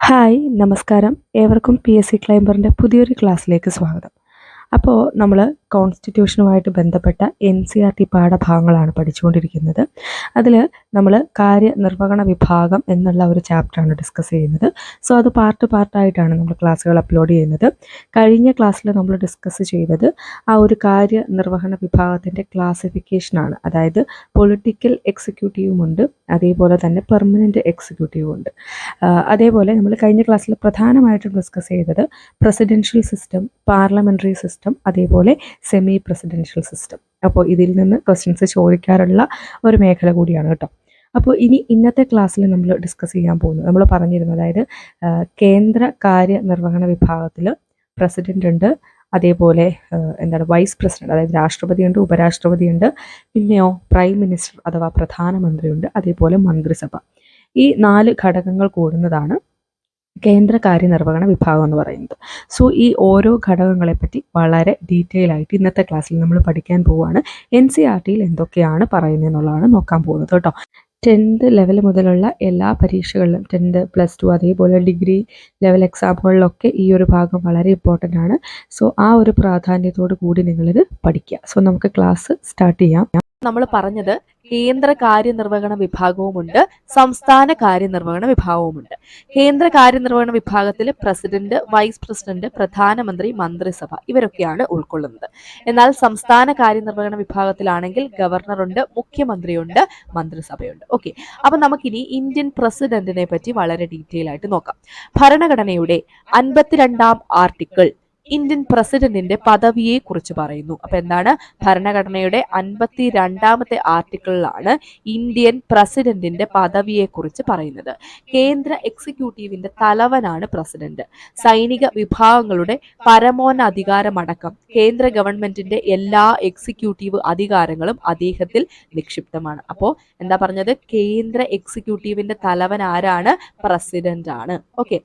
Hi നമസ്കാരം. ഏവർക്കും PSC ക്ലൈംബറിൻ്റെ പുതിയൊരു ക്ലാസ്സിലേക്ക് സ്വാഗതം. അപ്പോൾ നമ്മൾ കോൺസ്റ്റിറ്റ്യൂഷനുമായിട്ട് ബന്ധപ്പെട്ട NCERT പാഠഭാഗങ്ങളാണ് പഠിച്ചുകൊണ്ടിരിക്കുന്നത്. അതിൽ നമ്മൾ കാര്യനിർവഹണ വിഭാഗം എന്നുള്ള ഒരു ചാപ്റ്ററാണ് ഡിസ്കസ് ചെയ്യുന്നത്. സോ അത് പാർട്ടായിട്ടാണ് നമ്മൾ ക്ലാസ്സുകൾ അപ്ലോഡ് ചെയ്യുന്നത്. കഴിഞ്ഞ ക്ലാസ്സിൽ നമ്മൾ ഡിസ്കസ് ചെയ്തത് ആ ഒരു കാര്യനിർവഹണ വിഭാഗത്തിൻ്റെ ക്ലാസിഫിക്കേഷനാണ്. അതായത് പൊളിറ്റിക്കൽ എക്സിക്യൂട്ടീവും ഉണ്ട്, അതേപോലെ തന്നെ പെർമനൻറ്റ് എക്സിക്യൂട്ടീവും ഉണ്ട്. അതേപോലെ നമ്മൾ കഴിഞ്ഞ ക്ലാസ്സിൽ പ്രധാനമായിട്ടും ഡിസ്കസ് ചെയ്തത് പ്രസിഡൻഷ്യൽ സിസ്റ്റം, പാർലമെൻ്ററി സിസ്റ്റം, അതേപോലെ സെമി പ്രസിഡൻഷ്യൽ സിസ്റ്റം. അപ്പോൾ ഇതിൽ നിന്ന് ക്വസ്റ്റ്യൻസ് ചോദിക്കാറുള്ള ഒരു മേഖല കൂടിയാണ് കേട്ടോ. അപ്പോൾ ഇന്നത്തെ ക്ലാസ്സിൽ നമ്മൾ ഡിസ്കസ് ചെയ്യാൻ പോകുന്നത്, നമ്മൾ പറഞ്ഞിരുന്നു, അതായത് കേന്ദ്ര കാര്യനിർവഹണ വിഭാഗത്തിൽ പ്രസിഡൻ്റ് ഉണ്ട്, അതേപോലെ വൈസ് പ്രസിഡന്റ്, അതായത് രാഷ്ട്രപതിയുണ്ട്, ഉപരാഷ്ട്രപതിയുണ്ട്, പിന്നെയോ പ്രൈം മിനിസ്റ്റർ അഥവാ പ്രധാനമന്ത്രിയുണ്ട്, അതേപോലെ മന്ത്രിസഭ. ഈ 4 ഘടകങ്ങൾ കൂടുന്നതാണ് കേന്ദ്ര കാര്യനിർവഹണ വിഭാഗം എന്ന് പറയുന്നത്. സോ ഈ ഓരോ ഘടകങ്ങളെപ്പറ്റി വളരെ ഡീറ്റെയിൽ ആയിട്ട് ഇന്നത്തെ ക്ലാസ്സിൽ നമ്മൾ പഠിക്കാൻ പോവുകയാണ്. NCERTയിൽ എന്തൊക്കെയാണ് പറയുന്നതെന്നുള്ളതാണ് നോക്കാൻ പോകുന്നത് കേട്ടോ. 10th ലെവൽ മുതലുള്ള എല്ലാ പരീക്ഷകളിലും 10th +2 അതേപോലെ ഡിഗ്രി ലെവൽ എക്സാമുകളിലൊക്കെ ഈ ഒരു ഭാഗം വളരെ ഇമ്പോർട്ടൻ്റ് ആണ്. സോ ആ ഒരു പ്രാധാന്യത്തോടു കൂടി നിങ്ങളിത് പഠിക്കുക. സോ നമുക്ക് ക്ലാസ് സ്റ്റാർട്ട് ചെയ്യാം. നമ്മൾ പറഞ്ഞത് കേന്ദ്ര കാര്യനിർവഹണ വിഭാഗവുമുണ്ട്, സംസ്ഥാന കാര്യനിർവഹണ വിഭാഗവുമുണ്ട്. കേന്ദ്ര കാര്യനിർവഹണ വിഭാഗത്തിൽ പ്രസിഡന്റ്, വൈസ് പ്രസിഡന്റ്, പ്രധാനമന്ത്രി, മന്ത്രിസഭ ഇവരൊക്കെയാണ് ഉൾക്കൊള്ളുന്നത്. എന്നാൽ സംസ്ഥാന കാര്യനിർവഹണ വിഭാഗത്തിലാണെങ്കിൽ ഗവർണറുണ്ട്, മുഖ്യമന്ത്രിയുണ്ട്, മന്ത്രിസഭയുണ്ട്. ഓക്കെ, അപ്പൊ നമുക്കിനി ഇന്ത്യൻ പ്രസിഡന്റിനെ പറ്റി വളരെ ഡീറ്റെയിൽ ആയിട്ട് നോക്കാം. ഭരണഘടനയുടെ 52-ാം ആർട്ടിക്കിൾ ഇന്ത്യൻ പ്രസിഡന്റിന്റെ പദവിയെ കുറിച്ച് പറയുന്നു. അപ്പൊ എന്താണ്? ഭരണഘടനയുടെ 52-ാമത്തെ ആർട്ടിക്കിളിലാണ് ഇന്ത്യൻ പ്രസിഡന്റിന്റെ പദവിയെ കുറിച്ച് പറയുന്നത്. കേന്ദ്ര എക്സിക്യൂട്ടീവിന്റെ തലവനാണ് പ്രസിഡന്റ്. സൈനിക വിഭാഗങ്ങളുടെ പരമോന്നതാധികാരമടക്കം കേന്ദ്ര ഗവൺമെന്റിന്റെ എല്ലാ എക്സിക്യൂട്ടീവ് അധികാരങ്ങളും അദ്ദേഹത്തിൽ നിക്ഷിപ്തമാണ്. അപ്പോ എന്താ പറഞ്ഞത്? കേന്ദ്ര എക്സിക്യൂട്ടീവിന്റെ തലവൻ ആരാണ്? പ്രസിഡന്റ് ആണ്. ഓക്കെ,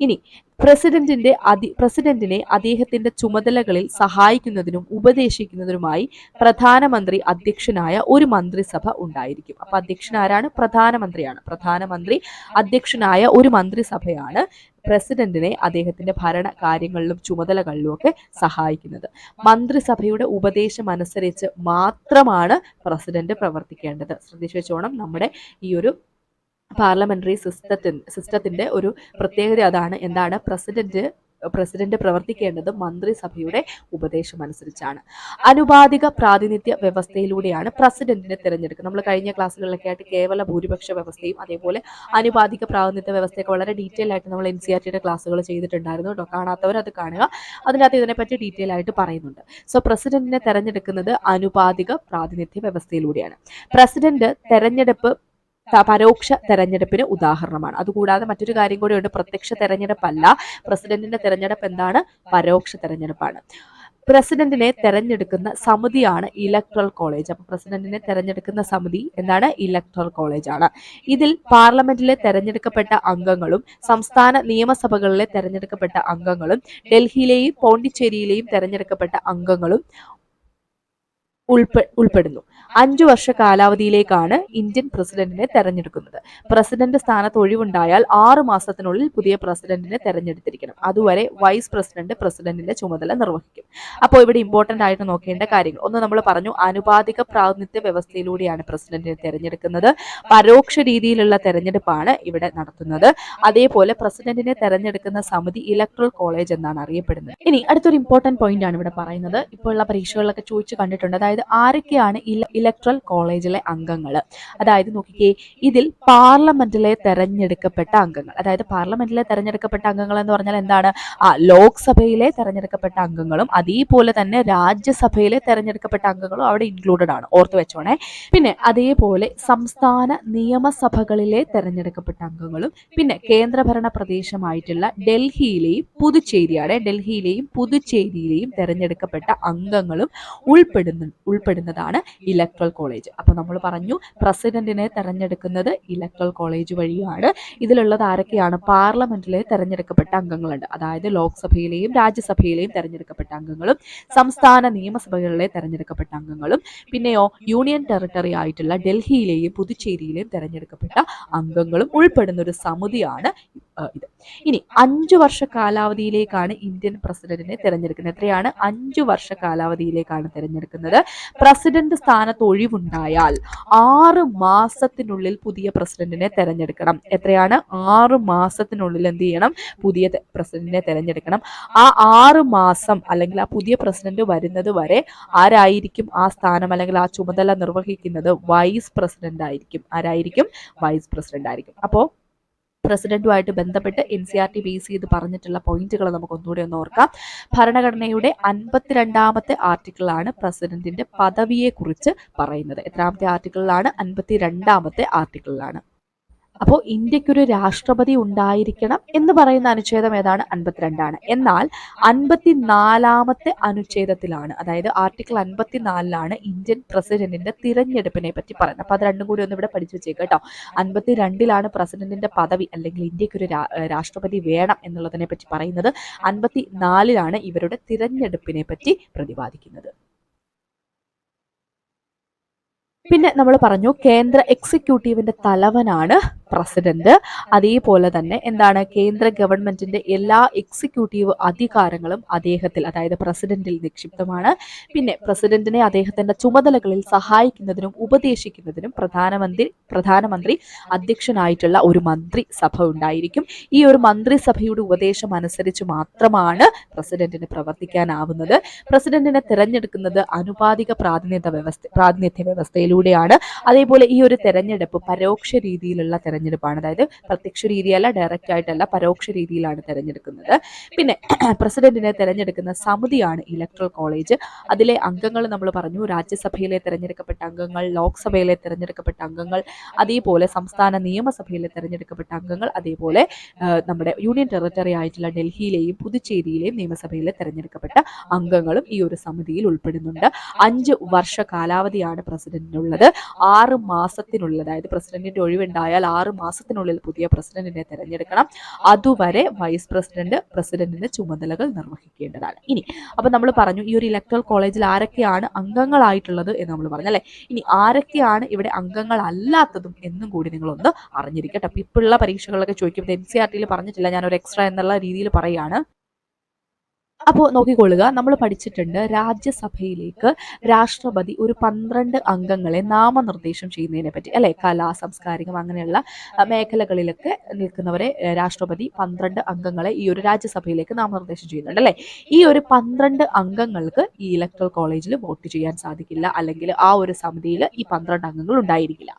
ഇനി പ്രസിഡന്റിനെ അദ്ദേഹത്തിന്റെ ചുമതലകളിൽ സഹായിക്കുന്നതിനും ഉപദേശിക്കുന്നതിനുമായി പ്രധാനമന്ത്രി അധ്യക്ഷനായ ഒരു മന്ത്രിസഭ ഉണ്ടായിരിക്കും. അപ്പൊ അധ്യക്ഷൻ ആരാണ്? പ്രധാനമന്ത്രിയാണ്. പ്രധാനമന്ത്രി അധ്യക്ഷനായ ഒരു മന്ത്രിസഭയാണ് പ്രസിഡന്റിനെ അദ്ദേഹത്തിന്റെ ഭരണ കാര്യങ്ങളിലും ചുമതലകളിലും ഒക്കെ സഹായിക്കുന്നത്. മന്ത്രിസഭയുടെ ഉപദേശം അനുസരിച്ച് മാത്രമാണ് പ്രസിഡന്റ് പ്രവർത്തിക്കേണ്ടത്. ശ്രദ്ധിച്ചു വെച്ചോണം, നമ്മുടെ ഈ ഒരു പാർലമെന്ററി സിസ്റ്റത്തിന്റെ ഒരു പ്രത്യേകത അതാണ്. എന്താണ്? പ്രസിഡന്റ് പ്രവർത്തിക്കേണ്ടത് മന്ത്രിസഭയുടെ ഉപദേശം അനുസരിച്ചാണ്. അനുപാതിക പ്രാതിനിധ്യ വ്യവസ്ഥയിലൂടെയാണ് പ്രസിഡന്റിനെ തിരഞ്ഞെടുക്കുക. നമ്മൾ കഴിഞ്ഞ ക്ലാസ്സുകളിലൊക്കെ ആയിട്ട് കേവല ഭൂരിപക്ഷ വ്യവസ്ഥയും അതേപോലെ അനുപാതിക പ്രാതിനിധ്യ വ്യവസ്ഥയൊക്കെ വളരെ ഡീറ്റെയിൽ ആയിട്ട് നമ്മൾ NCERTയുടെ ക്ലാസ്സുകൾ ചെയ്തിട്ടുണ്ടായിരുന്നു കേട്ടോ. കാണാത്തവർ അത് കാണുക, അതിനകത്ത് ഇതിനെപ്പറ്റി ഡീറ്റെയിൽ ആയിട്ട് പറയുന്നുണ്ട്. സോ പ്രസിഡന്റിനെ തെരഞ്ഞെടുക്കുന്നത് അനുപാതിക പ്രാതിനിധ്യ വ്യവസ്ഥയിലൂടെയാണ്. പ്രസിഡന്റ് തെരഞ്ഞെടുപ്പ് പരോക്ഷ തെരഞ്ഞെടുപ്പിന് ഉദാഹരണമാണ്. അതുകൂടാതെ മറ്റൊരു കാര്യം കൂടി ഉണ്ട്, പ്രത്യക്ഷ തെരഞ്ഞെടുപ്പല്ല. പ്രസിഡന്റിന്റെ തെരഞ്ഞെടുപ്പ് എന്താണ്? പരോക്ഷ തെരഞ്ഞെടുപ്പാണ്. പ്രസിഡന്റിനെ തെരഞ്ഞെടുക്കുന്ന സമിതിയാണ് ഇലക്ട്രൽ കോളേജ്. അപ്പൊ പ്രസിഡന്റിനെ തെരഞ്ഞെടുക്കുന്ന സമിതി എന്താണ്? ഇലക്ട്രൽ കോളേജ് ആണ്. ഇതിൽ പാർലമെന്റിലെ തെരഞ്ഞെടുക്കപ്പെട്ട അംഗങ്ങളും സംസ്ഥാന നിയമസഭകളിലെ തെരഞ്ഞെടുക്കപ്പെട്ട അംഗങ്ങളും ഡൽഹിയിലെയും പോണ്ടിച്ചേരിയിലെയും തെരഞ്ഞെടുക്കപ്പെട്ട അംഗങ്ങളും ഉൾപ്പെടുന്നു. 5 വർഷ കാലാവധിയിലേക്കാണ് ഇന്ത്യൻ പ്രസിഡന്റിനെ തെരഞ്ഞെടുക്കുന്നത്. പ്രസിഡന്റ് സ്ഥാനത്ത് ഒഴിവുണ്ടായാൽ 6 മാസത്തിനുള്ളിൽ പുതിയ പ്രസിഡന്റിനെ തെരഞ്ഞെടുത്തിരിക്കണം. അതുവരെ വൈസ് പ്രസിഡന്റ് പ്രസിഡന്റിന്റെ ചുമതല നിർവഹിക്കും. അപ്പോൾ ഇവിടെ ഇമ്പോർട്ടന്റ് ആയിട്ട് നോക്കേണ്ട കാര്യങ്ങൾ ഒന്ന് നമ്മൾ പറഞ്ഞു. അനുപാതിക പ്രാതിനിധ്യ വ്യവസ്ഥയിലൂടെയാണ് പ്രസിഡന്റിനെ തെരഞ്ഞെടുക്കുന്നത്. പരോക്ഷ രീതിയിലുള്ള തെരഞ്ഞെടുപ്പാണ് ഇവിടെ നടത്തുന്നത്. അതേപോലെ പ്രസിഡന്റിനെ തെരഞ്ഞെടുക്കുന്ന സമിതി ഇലക്ട്രൽ കോളേജ് എന്നാണ് അറിയപ്പെടുന്നത്. ഇനി അടുത്തൊരു ഇമ്പോർട്ടന്റ് പോയിന്റ് ആണ് ഇവിടെ പറയുന്നത്. ഇപ്പോഴുള്ള പരീക്ഷകളിലൊക്കെ ചോദിച്ചു കണ്ടിട്ടുണ്ട്. അതായത് ആരൊക്കെയാണ് ഇലക്ട്രൽ കോളേജിലെ അംഗങ്ങൾ? അതായത് നോക്കിക്കേ, ഇതിൽ പാർലമെന്റിലെ തെരഞ്ഞെടുക്കപ്പെട്ട അംഗങ്ങൾ, അതായത് പാർലമെന്റിലെ തെരഞ്ഞെടുക്കപ്പെട്ട അംഗങ്ങൾ എന്ന് പറഞ്ഞാൽ എന്താണ്? ലോക്സഭയിലെ തെരഞ്ഞെടുക്കപ്പെട്ട അംഗങ്ങളും അതേപോലെ തന്നെ രാജ്യസഭയിലെ തെരഞ്ഞെടുക്കപ്പെട്ട അംഗങ്ങളും അവിടെ ഇൻക്ലൂഡഡ് ആണ്, ഓർത്ത് വെച്ചോണേ. പിന്നെ അതേപോലെ സംസ്ഥാന നിയമസഭകളിലെ തെരഞ്ഞെടുക്കപ്പെട്ട അംഗങ്ങളും പിന്നെ കേന്ദ്രഭരണ പ്രദേശമായിട്ടുള്ള ഡൽഹിയിലെയും പുതുച്ചേരിയിലെയും തെരഞ്ഞെടുക്കപ്പെട്ട അംഗങ്ങളും ഉൾപ്പെടുന്നതാണ് ഇലക്ട്രൽ കോളേജ്. അപ്പോൾ നമ്മൾ പറഞ്ഞു, പ്രസിഡന്റിനെ തെരഞ്ഞെടുക്കുന്നത് ഇലക്ട്രൽ കോളേജ് വഴിയാണ്. ഇതിലുള്ളത് ആരൊക്കെയാണ്? പാർലമെന്റിലെ തെരഞ്ഞെടുക്കപ്പെട്ട അംഗങ്ങളുണ്ട്, അതായത് ലോക്സഭയിലെയും രാജ്യസഭയിലെയും തെരഞ്ഞെടുക്കപ്പെട്ട അംഗങ്ങളും സംസ്ഥാന നിയമസഭകളിലെ തെരഞ്ഞെടുക്കപ്പെട്ട അംഗങ്ങളും പിന്നെയോ യൂണിയൻ ടെറിട്ടറി ആയിട്ടുള്ള ഡൽഹിയിലെയും പുതുച്ചേരിയിലെയും തെരഞ്ഞെടുക്കപ്പെട്ട അംഗങ്ങളും ഉൾപ്പെടുന്ന ഒരു സമിതിയാണ് ഇത്. ഇനി 5 വർഷ കാലാവധിയിലേക്കാണ് ഇന്ത്യൻ പ്രസിഡന്റിനെ തെരഞ്ഞെടുക്കുന്നത്. എത്രയാണ്? 5 വർഷ കാലാവധിയിലേക്കാണ് തെരഞ്ഞെടുക്കുന്നത്. പ്രസിഡന്റ് സ്ഥാനത്ത് ഒഴിവുണ്ടായാൽ 6 മാസത്തിനുള്ളിൽ പുതിയ പ്രസിഡന്റിനെ തെരഞ്ഞെടുക്കണം. എത്രയാണ്? 6 മാസത്തിനുള്ളിൽ എന്ത് ചെയ്യണം? പുതിയ പ്രസിഡന്റിനെ തെരഞ്ഞെടുക്കണം. ആ 6 മാസം അല്ലെങ്കിൽ ആ പുതിയ പ്രസിഡന്റ് വരുന്നത് വരെ ആരായിരിക്കും ആ സ്ഥാനം അല്ലെങ്കിൽ ആ ചുമതല നിർവഹിക്കുന്നത്? വൈസ് പ്രസിഡന്റ് ആയിരിക്കും. ആരായിരിക്കും? വൈസ് പ്രസിഡന്റ് ആയിരിക്കും. അപ്പോൾ പ്രസിഡന്റുമായിട്ട് ബന്ധപ്പെട്ട് NCERT ബേസ് ചെയ്ത് പറഞ്ഞിട്ടുള്ള പോയിന്റുകൾ നമുക്ക് ഒന്നുകൂടി ഒന്ന് ഓർക്കാം. ഭരണഘടനയുടെ 52ാമത്തെ ആർട്ടിക്കിളാണ് പ്രസിഡന്റിന്റെ പദവിയെ കുറിച്ച് പറയുന്നത്. എത്രാമത്തെ ആർട്ടിക്കിളിലാണ്? 52ാമത്തെ ആർട്ടിക്കിളിലാണ്. അപ്പോൾ ഇന്ത്യക്കൊരു രാഷ്ട്രപതി ഉണ്ടായിരിക്കണം എന്ന് പറയുന്ന അനുച്ഛേദം ഏതാണ്? 52ആണ്. എന്നാൽ 54ാമത്തെ അനുച്ഛേദത്തിലാണ്, അതായത് ആർട്ടിക്കിൾ 54ലാണ് ഇന്ത്യൻ പ്രസിഡന്റിന്റെ തിരഞ്ഞെടുപ്പിനെ പറ്റി പറയുന്നത്. അപ്പൊ അത് രണ്ടും കൂടി ഒന്ന് ഇവിടെ പഠിച്ചു വെച്ചേക്ക് കേട്ടോ. 52ലാണ് പ്രസിഡന്റിന്റെ പദവി അല്ലെങ്കിൽ ഇന്ത്യക്കൊരു രാഷ്ട്രപതി വേണം എന്നുള്ളതിനെ പറ്റി പറയുന്നത്. 54ലാണ് ഇവരുടെ തിരഞ്ഞെടുപ്പിനെ പറ്റി പ്രതിപാദിക്കുന്നത്. പിന്നെ നമ്മൾ പറഞ്ഞു കേന്ദ്ര എക്സിക്യൂട്ടീവിന്റെ തലവനാണ് പ്രസിഡന്റ്. അതേപോലെ തന്നെ എന്താണ്? കേന്ദ്ര ഗവൺമെന്റിന്റെ എല്ലാ എക്സിക്യൂട്ടീവ് അധികാരങ്ങളും അദ്ദേഹത്തിൽ, അതായത് പ്രസിഡന്റിൽ നിക്ഷിപ്തമാണ്. പിന്നെ പ്രസിഡന്റിനെ അദ്ദേഹത്തിന്റെ ചുമതലകളിൽ സഹായിക്കുന്നതിനും ഉപദേശിക്കുന്നതിനും പ്രധാനമന്ത്രി അധ്യക്ഷനായിട്ടുള്ള ഒരു മന്ത്രിസഭ ഉണ്ടായിരിക്കും. ഈ ഒരു മന്ത്രിസഭയുടെ ഉപദേശം അനുസരിച്ച് മാത്രമാണ് പ്രസിഡന്റിന് പ്രവർത്തിക്കാനാവുന്നത്. പ്രസിഡന്റിനെ തിരഞ്ഞെടുക്കുന്നത് അനുപാതിക പ്രാതിനിധ്യ വ്യവസ്ഥയിലൂടെയാണ്. അതേപോലെ ഈ ഒരു തെരഞ്ഞെടുപ്പ് പരോക്ഷ രീതിയിലുള്ള തെരഞ്ഞെടുപ്പാണ്. അതായത് പ്രത്യക്ഷ രീതിയല്ല, ഡയറക്റ്റ് ആയിട്ടല്ല, പരോക്ഷ രീതിയിലാണ് തെരഞ്ഞെടുക്കുന്നത്. പിന്നെ പ്രസിഡന്റിനെ തെരഞ്ഞെടുക്കുന്ന സമിതിയാണ് ഇലക്ട്രൽ കോളേജ്. അതിലെ അംഗങ്ങൾ നമ്മൾ പറഞ്ഞു, രാജ്യസഭയിലെ തെരഞ്ഞെടുക്കപ്പെട്ട അംഗങ്ങൾ, ലോക്സഭയിലെ തെരഞ്ഞെടുക്കപ്പെട്ട അംഗങ്ങൾ, അതേപോലെ സംസ്ഥാന നിയമസഭയിലെ തെരഞ്ഞെടുക്കപ്പെട്ട അംഗങ്ങൾ, അതേപോലെ നമ്മുടെ യൂണിയൻ ടെറിട്ടറി ആയിട്ടുള്ള ഡൽഹിയിലെയും പുതുച്ചേരിയിലെയും നിയമസഭയിലെ തെരഞ്ഞെടുക്കപ്പെട്ട അംഗങ്ങളും ഈ ഒരു സമിതിയിൽ ഉൾപ്പെടുന്നുണ്ട്. 5 വർഷ കാലാവധിയാണ് പ്രസിഡന്റിനുള്ളത്. 6 മാസത്തിനുള്ളിൽ, അതായത് പ്രസിഡന്റിന്റെ ഒഴിവുണ്ടായാൽ 6 മാസത്തിനുള്ളിൽ പുതിയ പ്രസിഡന്റിനെ തെരഞ്ഞെടുക്കണം. അതുവരെ വൈസ് പ്രസിഡന്റിന്റെ ചുമതലകൾ നിർവഹിക്കേണ്ടതാണ്. ഇനി അപ്പൊ നമ്മൾ പറഞ്ഞു ഈ ഒരു ഇലക്ട്രൽ കോളേജിൽ ആരൊക്കെയാണ് അംഗങ്ങളായിട്ടുള്ളത് എന്ന് നമ്മൾ പറഞ്ഞു അല്ലെ. ഇനി ആരൊക്കെയാണ് ഇവിടെ അംഗങ്ങൾ അല്ലാത്തതും എന്നും കൂടി നിങ്ങളൊന്ന് അറിഞ്ഞിരിക്കട്ടെ. അപ്പൊ ഇപ്പോഴുള്ള പരീക്ഷകളൊക്കെ ചോദിക്കുമ്പോൾ NCERT പറഞ്ഞിട്ടില്ല, ഞാനൊരു എക്സ്ട്രാ എന്നുള്ള രീതിയിൽ പറയാണ്. അപ്പോൾ നോക്കിക്കൊള്ളുക, നമ്മൾ പഠിച്ചിട്ടുണ്ട് രാജ്യസഭയിലേക്ക് രാഷ്ട്രപതി ഒരു 12 അംഗങ്ങളെ നാമനിർദ്ദേശം ചെയ്യുന്നതിനെ പറ്റി അല്ലെ. കലാ, സാംസ്കാരികം അങ്ങനെയുള്ള മേഖലകളിലൊക്കെ നിൽക്കുന്നവരെ രാഷ്ട്രപതി 12 അംഗങ്ങളെ ഈ ഒരു രാജ്യസഭയിലേക്ക് നാമനിർദ്ദേശം ചെയ്യുന്നുണ്ട് അല്ലെ. ഈ ഒരു 12 അംഗങ്ങൾക്ക് ഈ ഇലക്ട്രൽ കോളേജിൽ വോട്ട് ചെയ്യാൻ സാധിക്കില്ല, അല്ലെങ്കിൽ ആ ഒരു സമിതിയിൽ ഈ 12 അംഗങ്ങൾ ഉണ്ടായിരിക്കില്ല.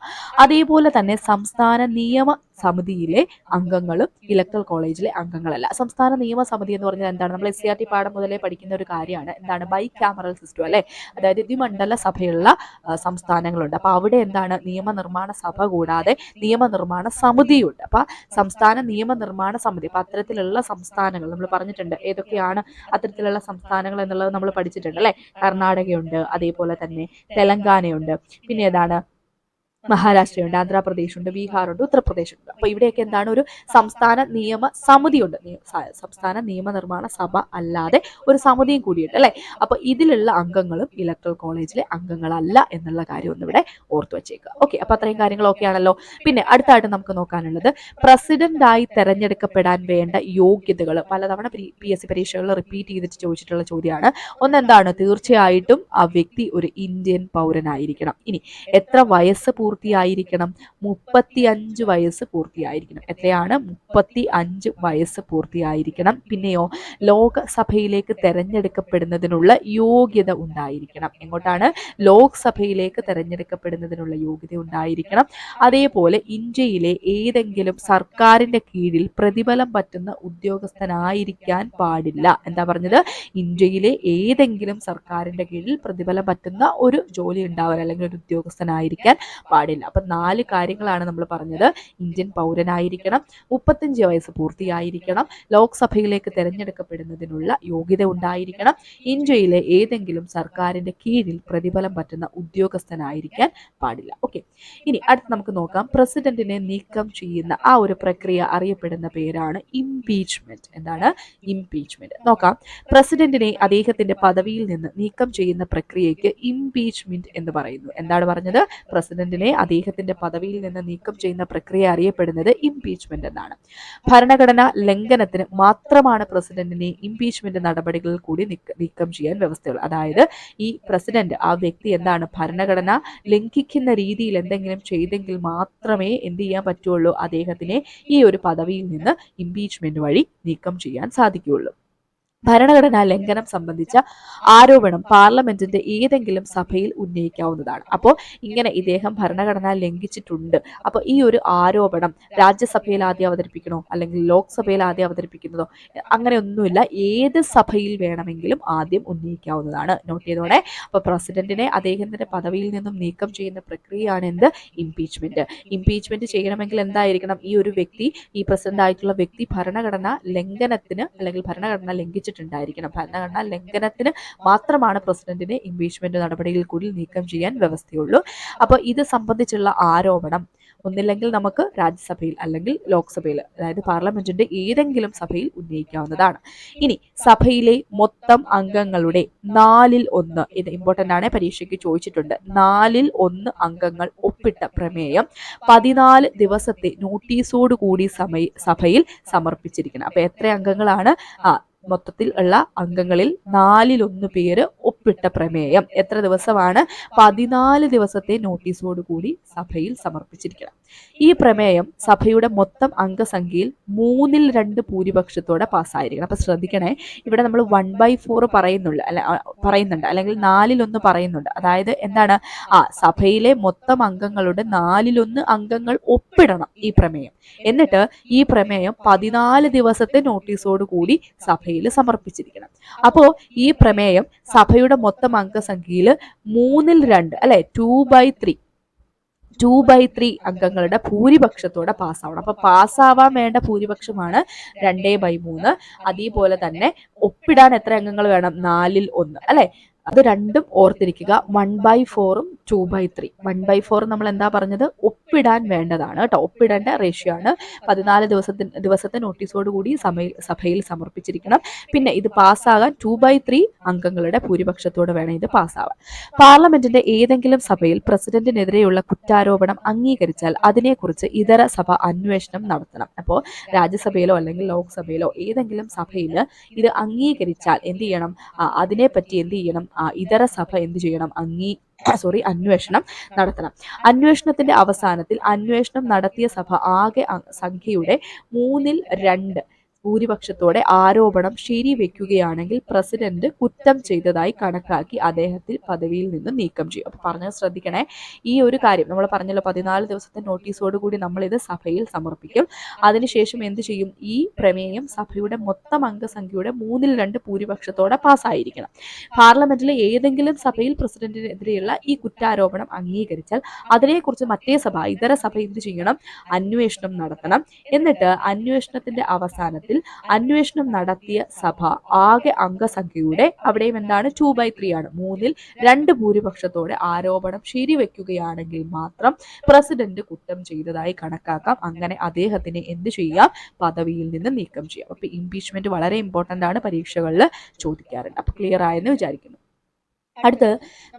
അതേപോലെ തന്നെ സംസ്ഥാന നിയമ സമിതിയിലെ അംഗങ്ങളും ഇലക്ട്രൽ കോളേജിലെ അംഗങ്ങളല്ല. സംസ്ഥാന നിയമസമിതി എന്ന് പറഞ്ഞാൽ എന്താണ്? നമ്മൾ SCERT പാഠം മുതലേ പഠിക്കുന്ന ഒരു കാര്യമാണ്. എന്താണ്? ബൈ ക്യാമറൽ സിസ്റ്റം അല്ലെ. അതായത് ദ്വിമണ്ഡല സഭയുള്ള സംസ്ഥാനങ്ങളുണ്ട്. അപ്പൊ അവിടെ എന്താണ്? നിയമനിർമ്മാണ സഭ കൂടാതെ നിയമനിർമ്മാണ സമിതിയുണ്ട്. അപ്പൊ സംസ്ഥാന നിയമനിർമ്മാണ സമിതി, അപ്പൊ അത്തരത്തിലുള്ള സംസ്ഥാനങ്ങൾ നമ്മൾ പറഞ്ഞിട്ടുണ്ട്. ഏതൊക്കെയാണ് അത്തരത്തിലുള്ള സംസ്ഥാനങ്ങൾ എന്നുള്ളത് നമ്മൾ പഠിച്ചിട്ടുണ്ട് അല്ലെ. കർണാടകയുണ്ട്, അതേപോലെ തന്നെ തെലങ്കാനയുണ്ട്, പിന്നെ ഏതാണ്? മഹാരാഷ്ട്രയുണ്ട്, ആന്ധ്രാപ്രദേശുണ്ട്, ബീഹാറുണ്ട്, ഉത്തർപ്രദേശുണ്ട്. അപ്പൊ ഇവിടെയൊക്കെ എന്താണ്? ഒരു സംസ്ഥാന നിയമ സമിതിയുണ്ട്. സംസ്ഥാന നിയമനിർമ്മാണ സഭ അല്ലാതെ ഒരു സമിതിയും കൂടിയുണ്ട് അല്ലെ. അപ്പൊ ഇതിലുള്ള അംഗങ്ങളും ഇലക്ട്രൽ കോളേജിലെ അംഗങ്ങളല്ല എന്നുള്ള കാര്യം ഒന്ന് ഇവിടെ ഓർത്തു വെച്ചേക്കുക. ഓക്കെ, അപ്പൊ അത്രയും കാര്യങ്ങൾ ഓക്കെ ആണല്ലോ. പിന്നെ അടുത്തായിട്ട് നമുക്ക് നോക്കാനുള്ളത് പ്രസിഡന്റായി തെരഞ്ഞെടുക്കപ്പെടാൻ വേണ്ട യോഗ്യതകൾ. പലതവണ PSC പരീക്ഷകളിൽ റിപ്പീറ്റ് ചെയ്തിട്ട് ചോദിച്ചിട്ടുള്ള ചോദ്യമാണ്. ഒന്നെന്താണ്? തീർച്ചയായിട്ടും ആ വ്യക്തി ഒരു ഇന്ത്യൻ പൗരനായിരിക്കണം. ഇനി എത്ര വയസ്സ് പൂർത്തിയായിരിക്കണം? 35 വയസ്സ് പൂർത്തിയായിരിക്കണം. എത്രയാണ്? 35 വയസ്സ് പൂർത്തിയായിരിക്കണം. പിന്നെയോ ലോകസഭയിലേക്ക് തെരഞ്ഞെടുക്കപ്പെടുന്നതിനുള്ള യോഗ്യത ഉണ്ടായിരിക്കണം. എങ്ങോട്ടാണ്? ലോക്സഭയിലേക്ക് തെരഞ്ഞെടുക്കപ്പെടുന്നതിനുള്ള യോഗ്യത ഉണ്ടായിരിക്കണം. അതേപോലെ ഇന്ത്യയിലെ ഏതെങ്കിലും സർക്കാരിന്റെ കീഴിൽ പ്രതിഫലം പറ്റുന്ന ഉദ്യോഗസ്ഥനായിരിക്കാൻ പാടില്ല. എന്താ പറഞ്ഞത്? ഇന്ത്യയിലെ ഏതെങ്കിലും സർക്കാരിന്റെ കീഴിൽ പ്രതിഫലം പറ്റുന്ന ഒരു ജോലി ഉണ്ടാവാൻ അല്ലെങ്കിൽ ഒരു ഉദ്യോഗസ്ഥനായിരിക്കാൻ പാടില്ല. അപ്പൊ 4 കാര്യങ്ങളാണ് നമ്മൾ പറഞ്ഞത്. ഇന്ത്യൻ പൗരനായിരിക്കണം, 35 വയസ്സ് പൂർത്തിയായിരിക്കണം, ലോക്സഭയിലേക്ക് തെരഞ്ഞെടുക്കപ്പെടുന്നതിനുള്ള യോഗ്യത ഉണ്ടായിരിക്കണം, ഇന്ത്യയിലെ ഏതെങ്കിലും സർക്കാരിന്റെ കീഴിൽ പ്രതിഫലം പറ്റുന്ന ഉദ്യോഗസ്ഥനായിരിക്കാൻ പാടില്ല. ഓക്കെ, ഇനി അടുത്ത് നമുക്ക് നോക്കാം. പ്രസിഡന്റിനെ നീക്കം ചെയ്യുന്ന ആ ഒരു പ്രക്രിയ അറിയപ്പെടുന്ന പേരാണ് ഇംപീച്ച്മെന്റ്. എന്താണ്? ഇംപീച്ച്മെന്റ്. നോക്കാം, പ്രസിഡന്റിനെ അദ്ദേഹത്തിന്റെ പദവിയിൽ നിന്ന് നീക്കം ചെയ്യുന്ന പ്രക്രിയയ്ക്ക് ഇംപീച്ച്മെന്റ് എന്ന് പറയുന്നു. എന്താണ് പറഞ്ഞത്? പ്രസിഡന്റിനെ അദ്ദേഹത്തിന്റെ പദവിയിൽ നിന്ന് നീക്കം ചെയ്യുന്ന പ്രക്രിയ അറിയപ്പെടുന്നത് ഇംപീച്ച്മെന്റ് എന്നാണ്. ഭരണഘടനാ ലംഘനത്തിന് മാത്രമാണ് പ്രസിഡന്റിനെ ഇംപീച്ച്മെന്റ് നടപടികളിൽ കൂടി നീക്കം ചെയ്യാൻ വ്യവസ്ഥയുള്ളത്. അതായത് ഈ പ്രസിഡന്റ്, ആ വ്യക്തി എന്താണ്, ഭരണഘടന ലംഘിക്കുന്ന രീതിയിൽ എന്തെങ്കിലും ചെയ്തെങ്കിൽ മാത്രമേ എന്ത് ചെയ്യാൻ പറ്റുള്ളൂ, അദ്ദേഹത്തിനെ ഈ ഒരു പദവിയിൽ നിന്ന് ഇംപീച്ച്മെന്റ് വഴി നീക്കം ചെയ്യാൻ സാധിക്കുകയുള്ളൂ. ഭരണഘടനാ ലംഘനം സംബന്ധിച്ച ആരോപണം പാർലമെന്റിന്റെ ഏതെങ്കിലും സഭയിൽ ഉന്നയിക്കാവുന്നതാണ്. അപ്പോൾ ഇങ്ങനെ ഇദ്ദേഹം ഭരണഘടന ലംഘിച്ചിട്ടുണ്ട്, അപ്പോൾ ഈ ഒരു ആരോപണം രാജ്യസഭയിൽ ആദ്യം അവതരിപ്പിക്കണോ അല്ലെങ്കിൽ ലോക്സഭയിൽ ആദ്യം അവതരിപ്പിക്കുന്നതോ അങ്ങനെയൊന്നുമില്ല, ഏത് സഭയിൽ വേണമെങ്കിലും ആദ്യം ഉന്നയിക്കാവുന്നതാണ്. നോട്ട് ചെയ്തോടെ. അപ്പോൾ പ്രസിഡന്റിനെ അദ്ദേഹത്തിന്റെ പദവിയിൽ നിന്നും നീക്കം ചെയ്യുന്ന പ്രക്രിയയാണ് എന്ത്, ഇംപീച്ച്മെന്റ്. ഇംപീച്ച്മെന്റ് ചെയ്യണമെങ്കിൽ എന്തായിരിക്കണം, ഈ ഒരു വ്യക്തി, ഈ പ്രസിഡന്റ് ആയിട്ടുള്ള വ്യക്തി ഭരണഘടനാ ലംഘനത്തിന് അല്ലെങ്കിൽ ഭരണഘടന ലംഘിച്ചിട്ടുണ്ടായിരിക്കണം. ഭരണഘടനാ ലംഘനത്തിന് മാത്രമാണ് പ്രസിഡന്റിനെ ഇംപീച്ച്മെന്റ് നടപടിയിൽ കൂടി നീക്കം ചെയ്യാൻ വ്യവസ്ഥയുള്ളൂ. അപ്പോൾ ഇത് സംബന്ധിച്ചുള്ള ആരോപണം ഒന്നില്ലെങ്കിൽ നമുക്ക് രാജ്യസഭയിൽ അല്ലെങ്കിൽ ലോക്സഭയിൽ, അതായത് പാർലമെന്റിന്റെ ഏതെങ്കിലും സഭയിൽ ഉന്നയിക്കാവുന്നതാണ്. ഇനി സഭയിലെ മൊത്തം അംഗങ്ങളുടെ 1/4, ഇത് ഇമ്പോർട്ടന്റ് ആണ്, പരീക്ഷയ്ക്ക് ചോദിച്ചിട്ടുണ്ട്. 1/4 അംഗങ്ങൾ ഒപ്പിട്ട പ്രമേയം 14 ദിവസത്തെ നോട്ടീസോട് കൂടി സഭയിൽ സമർപ്പിച്ചിരിക്കണം. അപ്പൊ എത്ര അംഗങ്ങളാണ്? മൊത്തത്തിൽ ഉള്ള അംഗങ്ങളിൽ 1/4 പേര് ഒപ്പിട്ട പ്രമേയം എത്ര ദിവസമാണ്? 14 ദിവസത്തെ നോട്ടീസോട് കൂടി സഭയിൽ സമർപ്പിച്ചിരിക്കണം. ഈ പ്രമേയം സഭയുടെ മൊത്തം അംഗസംഖ്യയിൽ 2/3 ഭൂരിപക്ഷത്തോടെ പാസ്സായിരിക്കണം. അപ്പൊ ശ്രദ്ധിക്കണേ, ഇവിടെ നമ്മൾ 1/4 പറയുന്നുണ്ട് അല്ലെങ്കിൽ 1/4 പറയുന്നുണ്ട്. അതായത് എന്താണ്, സഭയിലെ മൊത്തം അംഗങ്ങളുടെ 1/4 അംഗങ്ങൾ ഒപ്പിടണം ഈ പ്രമേയം. എന്നിട്ട് ഈ പ്രമേയം 14 ദിവസത്തെ നോട്ടീസോട് കൂടി സഭയിൽ സമർപ്പിച്ചിരിക്കണം. അപ്പോ ഈ പ്രമേയം സഭയുടെ മൊത്തം അംഗസംഖ്യയിൽ 2/3 അല്ലെ 2/3 അംഗങ്ങളുടെ ഭൂരിപക്ഷത്തോടെ പാസ്സാവണം. അപ്പൊ പാസ്സാവാൻ വേണ്ട ഭൂരിപക്ഷമാണ് 2/3. അതേപോലെ തന്നെ ഒപ്പിടാൻ എത്ര അംഗങ്ങൾ വേണം? 1/4 അല്ലെ. അത് രണ്ടും ഓർത്തിരിക്കുക. 1/4 2/3. 1/4 നമ്മൾ എന്താ പറഞ്ഞത്? ഒപ്പിടാൻ വേണ്ടതാണ് കേട്ടോ, ഒപ്പിടേണ്ട റേഷ്യോ ആണ്. 14 ദിവസത്തെ നോട്ടീസോട് കൂടി സഭയിൽ സമർപ്പിച്ചിരിക്കണം. പിന്നെ ഇത് പാസ്സാകാൻ 2/3 അംഗങ്ങളുടെ ഭൂരിപക്ഷത്തോടെ വേണം ഇത് പാസ്സാവാൻ. പാർലമെന്റിന്റെ ഏതെങ്കിലും സഭയിൽ പ്രസിഡന്റിനെതിരെയുള്ള കുറ്റാരോപണം അംഗീകരിച്ചാൽ അതിനെക്കുറിച്ച് ഇതര സഭ അന്വേഷണം നടത്തണം. അപ്പോൾ രാജ്യസഭയിലോ അല്ലെങ്കിൽ ലോക്സഭയിലോ ഏതെങ്കിലും സഭയിൽ ഇത് അംഗീകരിച്ചാൽ എന്ത് ചെയ്യണം? അതിനെപ്പറ്റി എന്ത് ചെയ്യണം? ഇതര സഭ എന്ത് ചെയ്യണം? അന്വേഷണം നടത്തണം. അന്വേഷണത്തിന്റെ അവസാനത്തിൽ അന്വേഷണം നടത്തിയ സഭ ആകെ സംഖ്യയുടെ 2/3 ഭൂരിപക്ഷത്തോടെ ആരോപണം ശരിവെക്കുകയാണെങ്കിൽ പ്രസിഡന്റ് കുറ്റം ചെയ്തതായി കണക്കാക്കി അദ്ദേഹത്തിൽ പദവിയിൽ നിന്ന് നീക്കം ചെയ്യും. അപ്പൊ പറഞ്ഞത് ശ്രദ്ധിക്കണേ, ഈ ഒരു കാര്യം നമ്മൾ പറഞ്ഞല്ലോ, 14 ദിവസത്തെ നോട്ടീസോട് കൂടി നമ്മൾ ഇത് സഭയിൽ സമർപ്പിക്കും. അതിനുശേഷം എന്ത് ചെയ്യും? ഈ പ്രമേയം സഭയുടെ മൊത്തം അംഗസംഖ്യയുടെ 2/3 ഭൂരിപക്ഷത്തോടെ പാസ്സായിരിക്കണം. പാർലമെന്റിലെ ഏതെങ്കിലും സഭയിൽ പ്രസിഡന്റിനെതിരെയുള്ള ഈ കുറ്റാരോപണം അംഗീകരിച്ചാൽ അതിനെക്കുറിച്ച് മറ്റേ സഭ, ഇതര സഭ എന്ത് ചെയ്യണം? അന്വേഷണം നടത്തണം. എന്നിട്ട് അന്വേഷണത്തിന്റെ അവസാനത്തിൽ അന്വേഷണം നടത്തിയ സഭ ആകെ അംഗസംഖ്യയുടെ, അവിടെയും എന്താണ്? 2/3 ആണ്, 2/3 ഭൂരിപക്ഷത്തോടെ ആരോപണം ശരിവെക്കുകയാണെങ്കിൽ മാത്രം പ്രസിഡന്റ് കുറ്റം ചെയ്തതായി കണക്കാക്കാം. അങ്ങനെ അദ്ദേഹത്തിന് എന്ത് ചെയ്യാം? പദവിയിൽ നിന്ന് നീക്കം ചെയ്യാം. അപ്പൊ ഇംപീച്ച്മെന്റ് വളരെ ഇമ്പോർട്ടന്റ് ആണ്, പരീക്ഷകളിൽ ചോദിക്കാറുണ്ട്. അപ്പൊ ക്ലിയർ ആയെന്ന് വിചാരിക്കുന്നു. അടുത്ത്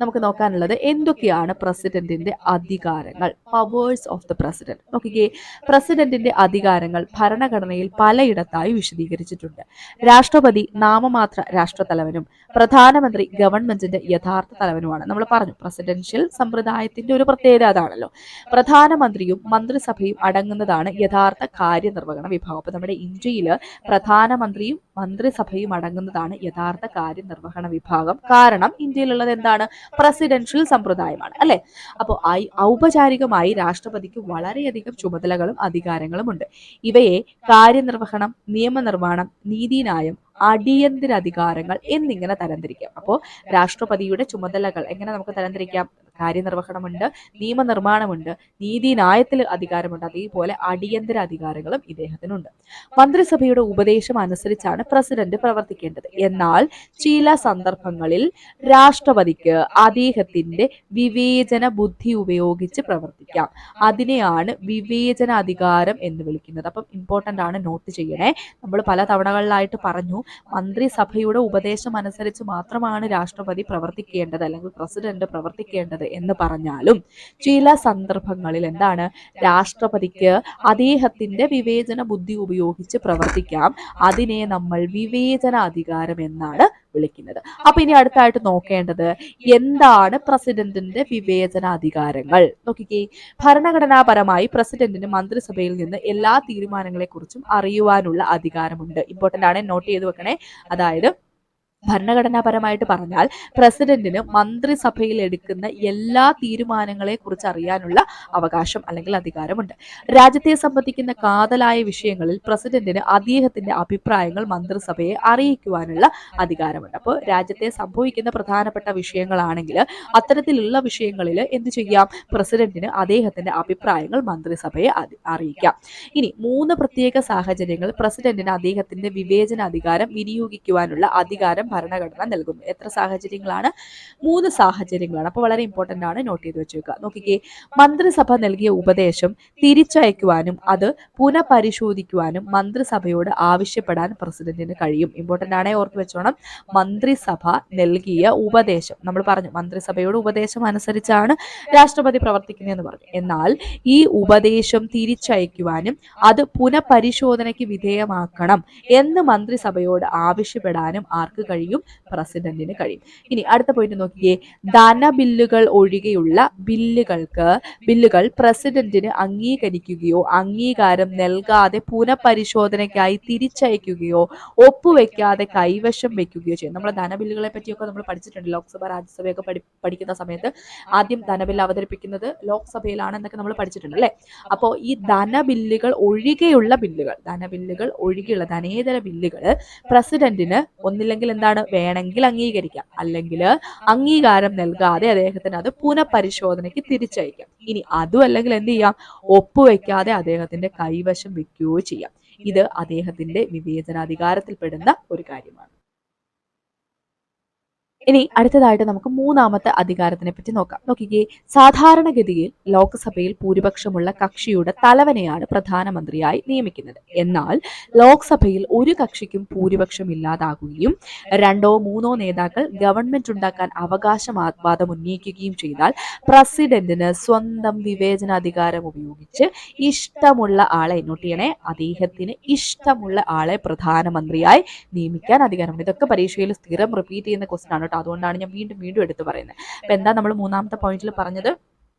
നമുക്ക് നോക്കാനുള്ളത് എന്തൊക്കെയാണ് പ്രസിഡന്റിന്റെ അധികാരങ്ങൾ, പവേഴ്സ് ഓഫ് ദ പ്രസിഡന്റ്. നോക്കിക്കേ, പ്രസിഡന്റിന്റെ അധികാരങ്ങൾ ഭരണഘടനയിൽ പലയിടത്തായി വിശദീകരിച്ചിട്ടുണ്ട്. രാഷ്ട്രപതി നാമമാത്ര രാഷ്ട്രത്തലവനും പ്രധാനമന്ത്രി ഗവൺമെന്റിന്റെ യഥാർത്ഥ തലവനുമാണ്. നമ്മൾ പറഞ്ഞു പ്രസിഡൻഷ്യൽ സമ്പ്രദായത്തിന്റെ ഒരു പ്രത്യേകത അതാണല്ലോ. പ്രധാനമന്ത്രിയും മന്ത്രിസഭയും അടങ്ങുന്നതാണ് യഥാർത്ഥ കാര്യനിർവഹണ വിഭാഗം. അപ്പൊ നമ്മുടെ ഇന്ത്യയിൽ പ്രധാനമന്ത്രിയും മന്ത്രിസഭയും അടങ്ങുന്നതാണ് യഥാർത്ഥ കാര്യനിർവഹണ വിഭാഗം. കാരണം ഇന്ത്യയിലുള്ളത് എന്താണ്? പ്രസിഡൻഷ്യൽ സമ്പ്രദായമാണ് അല്ലെ. അപ്പോൾ ഔപചാരികമായി രാഷ്ട്രപതിക്ക് വളരെയധികം ചുമതലകളും അധികാരങ്ങളും ഉണ്ട്. ഇവയെ കാര്യനിർവഹണം, നിയമനിർമ്മാണം, നീതിന്യായം, അടിയന്തര അധികാരങ്ങൾ എന്നിങ്ങനെ തരംതിരിക്കാം. അപ്പോൾ രാഷ്ട്രപതിയുടെ ചുമതലകൾ എങ്ങനെ നമുക്ക് തരംതിരിക്കാം? കാര്യനിർവഹണമുണ്ട്, നിയമനിർമ്മാണമുണ്ട്, നീതിന്യായത്തിൽ അധികാരമുണ്ട്, അതേപോലെ അടിയന്തര അധികാരങ്ങളും ഇദ്ദേഹത്തിനുണ്ട്. മന്ത്രിസഭയുടെ ഉപദേശം അനുസരിച്ചാണ് പ്രസിഡന്റ് പ്രവർത്തിക്കേണ്ടത്. എന്നാൽ ചില സന്ദർഭങ്ങളിൽ രാഷ്ട്രപതിക്ക് അദ്ദേഹത്തിന്റെ വിവേചന ബുദ്ധി ഉപയോഗിച്ച് പ്രവർത്തിക്കാം. അതിനെയാണ് വിവേചന അധികാരം എന്ന് വിളിക്കുന്നത്. അപ്പം ഇമ്പോർട്ടന്റ് ആണ്, നോട്ട് ചെയ്യണേ. നമ്മൾ പല തവണകളിലായിട്ട് പറഞ്ഞു, മന്ത്രിസഭയുടെ ഉപദേശം അനുസരിച്ച് മാത്രമാണ് രാഷ്ട്രപതി പ്രവർത്തിക്കേണ്ടത് അല്ലെങ്കിൽ പ്രസിഡന്റ് പ്രവർത്തിക്കേണ്ടത് ചെയ്യുന്നത് എന്ന് പറഞ്ഞാലും ചില സന്ദർഭങ്ങളിൽ എന്താണ് രാഷ്ട്രപതിക്ക് അദ്ദേഹത്തിന്റെ വിവേചന ബുദ്ധി ഉപയോഗിച്ച് പ്രവർത്തിക്കാം. അതിനെ നമ്മൾ വിവേചന അധികാരം എന്നാണ് വിളിക്കുന്നത്. അപ്പൊ ഇനി അടുത്തായിട്ട് നോക്കേണ്ടത് എന്താണ് പ്രസിഡന്റിന്റെ വിവേചന അധികാരങ്ങൾ നോക്കിക്കേ. ഭരണഘടനാപരമായി പ്രസിഡന്റിന് മന്ത്രിസഭയിൽ നിന്ന് എല്ലാ തീരുമാനങ്ങളെ കുറിച്ചും അറിയുവാനുള്ള അധികാരമുണ്ട്. ഇമ്പോർട്ടന്റ് ആണ്, നോട്ട് ചെയ്ത് വെക്കണേ. അതായത് ഭരണഘടനാപരമായിട്ട് പറഞ്ഞാൽ പ്രസിഡന്റിന് മന്ത്രിസഭയിൽ എടുക്കുന്ന എല്ലാ തീരുമാനങ്ങളെ കുറിച്ച് അറിയാനുള്ള അവകാശം അല്ലെങ്കിൽ അധികാരമുണ്ട്. രാജ്യത്തെ സംബന്ധിക്കുന്ന കാതലായ വിഷയങ്ങളിൽ പ്രസിഡന്റിന് അദ്ദേഹത്തിന്റെ അഭിപ്രായങ്ങൾ മന്ത്രിസഭയെ അറിയിക്കുവാനുള്ള അധികാരമുണ്ട്. അപ്പോൾ രാജ്യത്തെ സംഭവിക്കുന്ന പ്രധാനപ്പെട്ട വിഷയങ്ങളാണെങ്കിൽ അത്തരത്തിലുള്ള വിഷയങ്ങളിൽ എന്ത് ചെയ്യാം, പ്രസിഡന്റിന് അദ്ദേഹത്തിന്റെ അഭിപ്രായങ്ങൾ മന്ത്രിസഭയെ അറിയിക്കാം. ഇനി 3 പ്രത്യേക സാഹചര്യങ്ങൾ പ്രസിഡന്റിന് അദ്ദേഹത്തിന്റെ വിവേചന അധികാരം വിനിയോഗിക്കുവാനുള്ള അധികാരം ഭരണഘടന നൽകുന്നു. എത്ര സാഹചര്യങ്ങളാണ്? 3 സാഹചര്യങ്ങളാണ്. അപ്പോൾ വളരെ ഇമ്പോർട്ടന്റ് ആണ്, നോട്ട് ചെയ്ത് വെച്ചേക്കുക. നോക്കിക്കേ, മന്ത്രിസഭ നൽകിയ ഉപദേശം തിരിച്ചയക്കുവാനും അത് പുനഃപരിശോധിക്കുവാനും മന്ത്രിസഭയോട് ആവശ്യപ്പെടാൻ പ്രസിഡന്റിന് കഴിയും. ഇമ്പോർട്ടന്റ് ആണേ, ഓർത്ത് വെച്ചോണം. മന്ത്രിസഭ നൽകിയ ഉപദേശം, നമ്മൾ പറഞ്ഞു മന്ത്രിസഭയോട് ഉപദേശം അനുസരിച്ചാണ് രാഷ്ട്രപതി പ്രവർത്തിക്കുന്നതെന്ന് പറഞ്ഞു. എന്നാൽ ഈ ഉപദേശം തിരിച്ചയക്കുവാനും അത് പുനഃപരിശോധനയ്ക്ക് വിധേയമാക്കണം എന്ന് മന്ത്രിസഭയോട് ആവശ്യപ്പെടാനും ആർക്ക് കഴിയും? പ്രസിഡന്റിന് കഴിയും. ഇനി അടുത്ത പോയിന്റ് നോക്കിയേ. ധനബില്ലുകൾ ഒഴികെയുള്ള ബില്ലുകൾ പ്രസിഡന്റിന് അംഗീകരിക്കുകയോ അംഗീകാരം നൽകാതെ പുനഃപരിശോധനയ്ക്കായി തിരിച്ചയക്കുകയോ ഒപ്പുവെക്കാതെ കൈവശം വെക്കുകയോ ചെയ്യും. നമ്മൾ ധനബില്ലുകളെ പറ്റിയൊക്കെ നമ്മൾ പഠിച്ചിട്ടുണ്ട്. ലോക്സഭ രാജ്യസഭയൊക്കെ പഠിക്കുന്ന സമയത്ത് ആദ്യം ധനബില്ല് അവതരിപ്പിക്കുന്നത് ലോക്സഭയിലാണ് എന്നൊക്കെ നമ്മൾ പഠിച്ചിട്ടുണ്ട് അല്ലെ. അപ്പോൾ ഈ ധനബില്ലുകൾ ഒഴികെയുള്ള ധനേതര ബില്ലുകൾ പ്രസിഡന്റിന് ഒന്നില്ലെങ്കിൽ എന്താണ്, വേണമെങ്കിൽ അംഗീകരിക്കാം, അല്ലെങ്കിൽ അംഗീകാരം നൽകാതെ അദ്ദേഹത്തിന് അത് പുനഃപരിശോധനയ്ക്ക് തിരിച്ചയക്കാം. ഇനി അതും അല്ലെങ്കിൽ എന്ത് ചെയ്യാം, ഒപ്പുവെക്കാതെ അദ്ദേഹത്തിന്റെ കൈവശം വെക്കുകയോ ചെയ്യാം. ഇത് അദ്ദേഹത്തിന്റെ വിവേചനാധികാരത്തിൽപ്പെടുന്ന ഒരു കാര്യമാണ്. ഇനി അടുത്തതായിട്ട് നമുക്ക് 3ാമത്തെ അധികാരത്തിനെ പറ്റി നോക്കാം. നോക്കിക്കേ, സാധാരണഗതിയിൽ ലോക്സഭയിൽ ഭൂരിപക്ഷമുള്ള കക്ഷിയുടെ തലവനെയാണ് പ്രധാനമന്ത്രിയായി നിയമിക്കുന്നത്. എന്നാൽ ലോക്സഭയിൽ ഒരു കക്ഷിക്കും ഭൂരിപക്ഷം ഇല്ലാതാകുകയും 2ഓ 3ഓ നേതാക്കൾ ഗവൺമെന്റ് ഉണ്ടാക്കാൻ അവകാശവാദം ഉന്നയിക്കുകയും ചെയ്താൽ പ്രസിഡന്റിന് സ്വന്തം വിവേചനാധികാരം ഉപയോഗിച്ച് ഇഷ്ടമുള്ള ആളെ, നോട്ട് ചെയ്യണേ, അദ്ദേഹത്തിന് ഇഷ്ടമുള്ള ആളെ പ്രധാനമന്ത്രിയായി നിയമിക്കാൻ അധികാരമുണ്ട്. ഇതൊക്കെ പരീക്ഷയിൽ സ്ഥിരം റിപ്പീറ്റ് ചെയ്യുന്ന ക്വസ്റ്റൻ ആണ്. അതുകൊണ്ടാണ് ഞാൻ വീണ്ടും എടുത്തു പറയുന്നത്. അപ്പൊ എന്താ നമ്മൾ 3ാമത്തെ പോയിന്റിൽ പറഞ്ഞത്?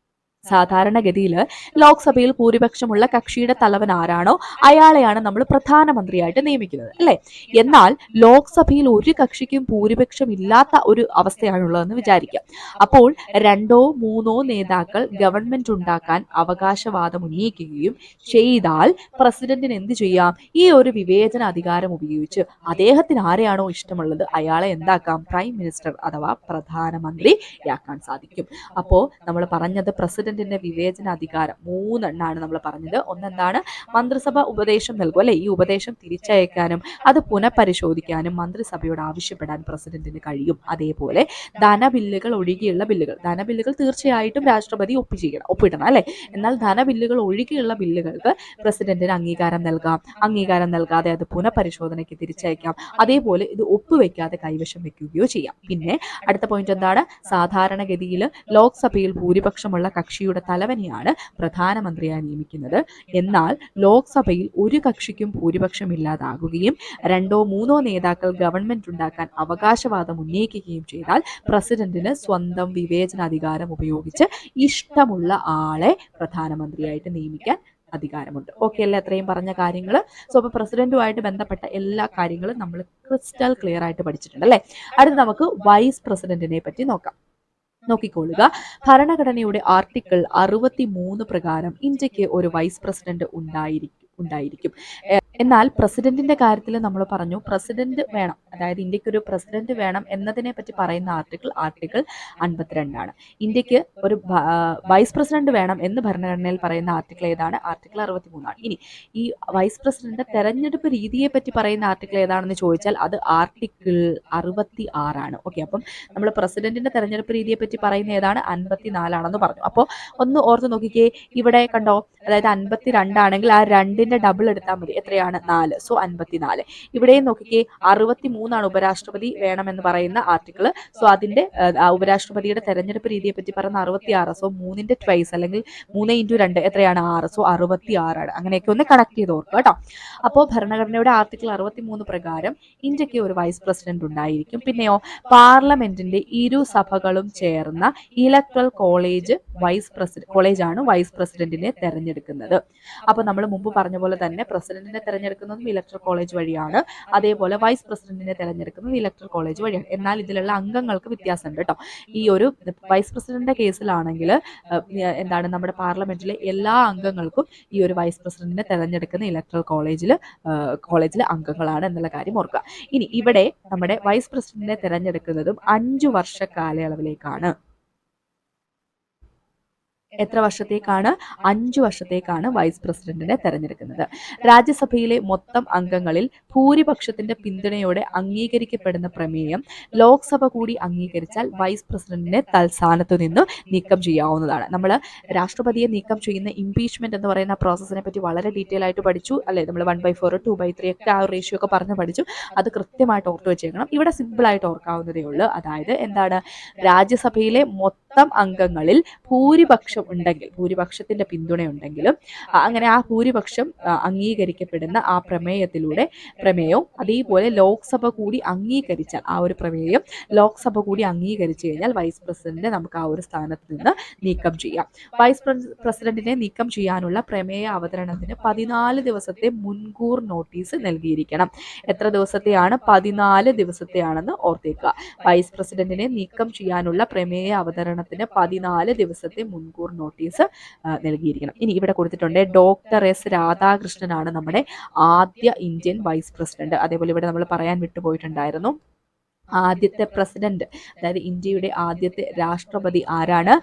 സാധാരണഗതിയിൽ ലോക്സഭയിൽ ഭൂരിപക്ഷമുള്ള കക്ഷിയുടെ തലവൻ ആരാണോ അയാളെയാണ് നമ്മൾ പ്രധാനമന്ത്രിയായിട്ട് നിയമിക്കുന്നത് അല്ലെ. എന്നാൽ ലോക്സഭയിൽ ഒരു കക്ഷിക്കും ഭൂരിപക്ഷം ഇല്ലാത്ത ഒരു അവസ്ഥയാണുള്ളതെന്ന് വിചാരിക്കാം. അപ്പോൾ 2ഓ 3ഓ നേതാക്കൾ ഗവൺമെന്റ് ഉണ്ടാക്കാൻ അവകാശവാദം ഉന്നയിക്കുകയും ചെയ്താൽ പ്രസിഡന്റിന് എന്ത് ചെയ്യാം, ഈ ഒരു വിവേചന അധികാരം ഉപയോഗിച്ച് അദ്ദേഹത്തിന് ആരെയാണോ ഇഷ്ടമുള്ളത് അയാളെ എന്താക്കാം, പ്രൈം മിനിസ്റ്റർ അഥവാ പ്രധാനമന്ത്രിയാക്കാൻ സാധിക്കും. അപ്പോൾ നമ്മൾ പറഞ്ഞത് പ്രസിഡന്റിന്റെ വിവേചന അധികാരം 3 എണ്ണാണ് നമ്മൾ പറഞ്ഞത്. ഒന്നെന്താണ്, മന്ത്രിസഭ ഉപദേശം നൽകും അല്ലെ. ഈ ഉപദേശം തിരിച്ചയക്കാനും അത് പുനഃപരിശോധിക്കാനും മന്ത്രിസഭയോട് ആവശ്യപ്പെടാൻ പ്രസിഡന്റിന് കഴിയും. അതേപോലെ ധനബില്ലുകൾ ഒഴികെയുള്ള ധനബില്ലുകൾ തീർച്ചയായിട്ടും രാഷ്ട്രപതി ഒപ്പിടണം അല്ലെ. എന്നാൽ ധനബില്ലുകൾ ഒഴികെയുള്ള ബില്ലുകൾക്ക് പ്രസിഡന്റിന് അംഗീകാരം നൽകാം. അംഗീകാരം നൽകാതെ അത് പുനഃപരിശോധനയ്ക്ക് തിരിച്ചയക്കാം. അതേപോലെ ഇത് ഒപ്പുവെക്കാതെ കൈവശം വെക്കുകയോ ചെയ്യാം. പിന്നെ അടുത്ത പോയിന്റ് എന്താണ്, സാധാരണഗതിയിൽ ലോക്സഭയിൽ ഭൂരിപക്ഷമുള്ള കക്ഷിയുടെ തലവനെയാണ് പ്രധാനമന്ത്രിയായി നിയമിക്കുന്നത്. എന്നാൽ ലോക്സഭയിൽ ഒരു കക്ഷിക്കും ഭൂരിപക്ഷം ഇല്ലാതാകുകയും 2ഓ 3ഓ നേതാക്കൾ ഗവൺമെന്റ് ഉണ്ടാക്കാൻ അവകാശവാദം ഉന്നയിക്കുകയും ചെയ്താൽ പ്രസിഡന്റിന് സ്വന്തം വിവേചനാധികാരം ഉപയോഗിച്ച് ഇഷ്ടമുള്ള ആളെ പ്രധാനമന്ത്രിയായിട്ട് നിയമിക്കാൻ അധികാരമുണ്ട്. ഓക്കെ അല്ലേ, അത്രയും പറഞ്ഞ കാര്യങ്ങൾ. സോ അപ്പൊ പ്രസിഡന്റുമായിട്ട് ബന്ധപ്പെട്ട എല്ലാ കാര്യങ്ങളും നമ്മൾ ക്രിസ്റ്റൽ ക്ലിയർ ആയിട്ട് പഠിച്ചിട്ടുണ്ട് അല്ലെ. അടുത്ത് നമുക്ക് വൈസ് പ്രസിഡന്റിനെ പറ്റി നോക്കാം. നോക്കിക്കൊള്ളുക, ഭരണഘടനയുടെ ആർട്ടിക്കിൾ 63 പ്രകാരം ഇന്ത്യക്ക് ഒരു വൈസ് പ്രസിഡന്റ് ഉണ്ടായിരിക്കും. എന്നാൽ പ്രസിഡന്റിന്റെ കാര്യത്തിൽ നമ്മൾ പറഞ്ഞു പ്രസിഡന്റ് വേണം, അതായത് ഇന്ത്യക്ക് ഒരു പ്രസിഡന്റ് വേണം എന്നതിനെ പറ്റി പറയുന്ന ആർട്ടിക്കിൾ 52 ആണ്. ഇന്ത്യക്ക് ഒരു വൈസ് പ്രസിഡന്റ് വേണം എന്ന് ഭരണഘടനയിൽ പറയുന്ന ആർട്ടിക്കിൾ ഏതാണ്? ആർട്ടിക്കിൾ 63 ആണ്. ഇനി ഈ വൈസ് പ്രസിഡന്റ് തെരഞ്ഞെടുപ്പ് രീതിയെ പറ്റി പറയുന്ന ആർട്ടിക്കിൾ ഏതാണെന്ന് ചോദിച്ചാൽ അത് ആർട്ടിക്കിൾ 66 ആണ്. ഓക്കെ, അപ്പം നമ്മൾ പ്രസിഡന്റിന്റെ തെരഞ്ഞെടുപ്പ് രീതിയെ പറ്റി പറയുന്ന ഏതാണ്? 54 ആണെന്ന് പറഞ്ഞു. അപ്പോൾ ഒന്ന് ഓർത്ത് നോക്കിക്കേ, ഇവിടെ കണ്ടോ, അതായത് 52 ആണെങ്കിൽ ആ 2 ഇതിന്റെ ഡബിൾ എടുത്താൽ മതി. എത്രയാണ്? 4. സോ 54. ഇവിടെയും നോക്കിക്കേ 63 ഉപരാഷ്ട്രപതി വേണമെന്ന് പറയുന്ന ആർട്ടിക്കിൾ. സോ അതിന്റെ ഉപരാഷ്ട്രപതിയുടെ തെരഞ്ഞെടുപ്പ് രീതിയെ പറ്റി പറയുന്ന 66. സോ 3ന്റെ ട്വൈസ് അല്ലെങ്കിൽ 3 × 2 എത്രയാണ്? 6. സോ 66 ആണ്. അങ്ങനെയൊക്കെ ഒന്ന് കണക്ട് ചെയ്ത് ഓർക്കുക കേട്ടോ. അപ്പോൾ ഭരണഘടനയുടെ ആർട്ടിക്കിൾ 63 പ്രകാരം ഇന്ത്യക്ക് ഒരു വൈസ് പ്രസിഡന്റ് ഉണ്ടായിരിക്കും. പിന്നെയോ പാർലമെന്റിന്റെ ഇരു സഭകളും ചേർന്ന ഇലക്ട്രൽ കോളേജാണ് വൈസ് പ്രസിഡന്റിനെ തെരഞ്ഞെടുക്കുന്നത്. അപ്പൊ നമ്മൾ മുമ്പ് പറഞ്ഞ പോലെ തന്നെ പ്രസിഡന്റിനെ തെരഞ്ഞെടുക്കുന്നതും ഇലക്ട്രൽ കോളേജ് വഴിയാണ്, അതേപോലെ വൈസ് പ്രസിഡന്റിനെ തെരഞ്ഞെടുക്കുന്നതും ഇലക്ട്രൽ കോളേജ് വഴിയാണ്. എന്നാൽ ഇതിലുള്ള അംഗങ്ങൾക്ക് വ്യത്യാസമുണ്ട് കേട്ടോ. ഈ ഒരു വൈസ് പ്രസിഡന്റിന്റെ കേസിലാണെങ്കിൽ എന്താണ്, നമ്മുടെ പാർലമെന്റിലെ എല്ലാ അംഗങ്ങൾക്കും ഈ ഒരു വൈസ് പ്രസിഡന്റിനെ തെരഞ്ഞെടുക്കുന്ന ഇലക്ട്രൽ കോളേജിലെ അംഗങ്ങളാണ് എന്നുള്ള കാര്യം ഓർക്കുക. ഇനി ഇവിടെ നമ്മുടെ വൈസ് പ്രസിഡന്റിനെ തെരഞ്ഞെടുക്കുന്നതും 5 വർഷ കാലയളവിലേക്കാണ്. എത്ര വർഷത്തേക്കാണ്? 5 വർഷത്തേക്കാണ് വൈസ് പ്രസിഡന്റിനെ തെരഞ്ഞെടുക്കുന്നത്. രാജ്യസഭയിലെ മൊത്തം അംഗങ്ങളിൽ ഭൂരിപക്ഷത്തിന്റെ പിന്തുണയോടെ അംഗീകരിക്കപ്പെടുന്ന പ്രമേയം ലോക്സഭ കൂടി അംഗീകരിച്ചാൽ വൈസ് പ്രസിഡന്റിനെ തൽസ്ഥാനത്തു നിന്ന് നീക്കം ചെയ്യാവുന്നതാണ്. നമ്മൾ രാഷ്ട്രപതിയെ നീക്കം ചെയ്യുന്ന ഇംപീച്ച്മെന്റ് എന്ന് പറയുന്ന പ്രോസസ്സിനെ പറ്റി വളരെ ഡീറ്റെയിൽ ആയിട്ട് പഠിച്ചു അല്ലെ. നമ്മൾ 1/4 2/3 ഒക്കെ ആ റേഷ്യോ ഒക്കെ പറഞ്ഞു പഠിച്ചു. അത് കൃത്യമായിട്ട് ഓർത്ത് വെച്ചേക്കണം. ഇവിടെ സിമ്പിൾ ആയിട്ട് ഓർക്കാവുന്നതേ ഉള്ളൂ. അതായത് എന്താണ്, രാജ്യസഭയിലെ മൊത്തം അംഗങ്ങളിൽ ഭൂരിപക്ഷത്തിന്റെ പിന്തുണയുണ്ടെങ്കിലും അങ്ങനെ ആ ഭൂരിപക്ഷം അംഗീകരിക്കപ്പെടുന്ന ആ പ്രമേയവും അതേപോലെ ലോക്സഭ കൂടി അംഗീകരിച്ചാൽ ആ ഒരു പ്രമേയം ലോക്സഭ കൂടി അംഗീകരിച്ചു കഴിഞ്ഞാൽ വൈസ് പ്രസിഡന്റിനെ നമുക്ക് ആ ഒരു സ്ഥാനത്ത് നിന്ന് നീക്കം ചെയ്യാം. വൈസ് പ്രസിഡന്റിനെ നീക്കം ചെയ്യാനുള്ള പ്രമേയ അവതരണത്തിന് 14 ദിവസത്തെ മുൻകൂർ നോട്ടീസ് നൽകിയിരിക്കണം. എത്ര ദിവസത്തെയാണ്? 14 ദിവസത്തെയാണെന്ന് ഓർത്തേക്കുക. വൈസ് പ്രസിഡന്റിനെ നീക്കം ചെയ്യാനുള്ള പ്രമേയ അവതരണത്തിന് 14 ദിവസത്തെ മുൻകൂർ നോട്ടീസ് നൽകിയിരിക്കണം. ഇനി ഇവിടെ കൊടുത്തിട്ടുണ്ട് ഡോക്ടർ എസ് രാധാകൃഷ്ണനാണ് നമ്മുടെ ആദ്യ ഇന്ത്യൻ വൈസ് പ്രസിഡന്റ്. അതേപോലെ ഇവിടെ നമ്മൾ പറയാൻ വിട്ടുപോയിട്ടുണ്ടായിരുന്നു, ആദ്യത്തെ പ്രസിഡന്റ്, അതായത് ഇന്ത്യയുടെ ആദ്യത്തെ രാഷ്ട്രപതി ആരാണ്?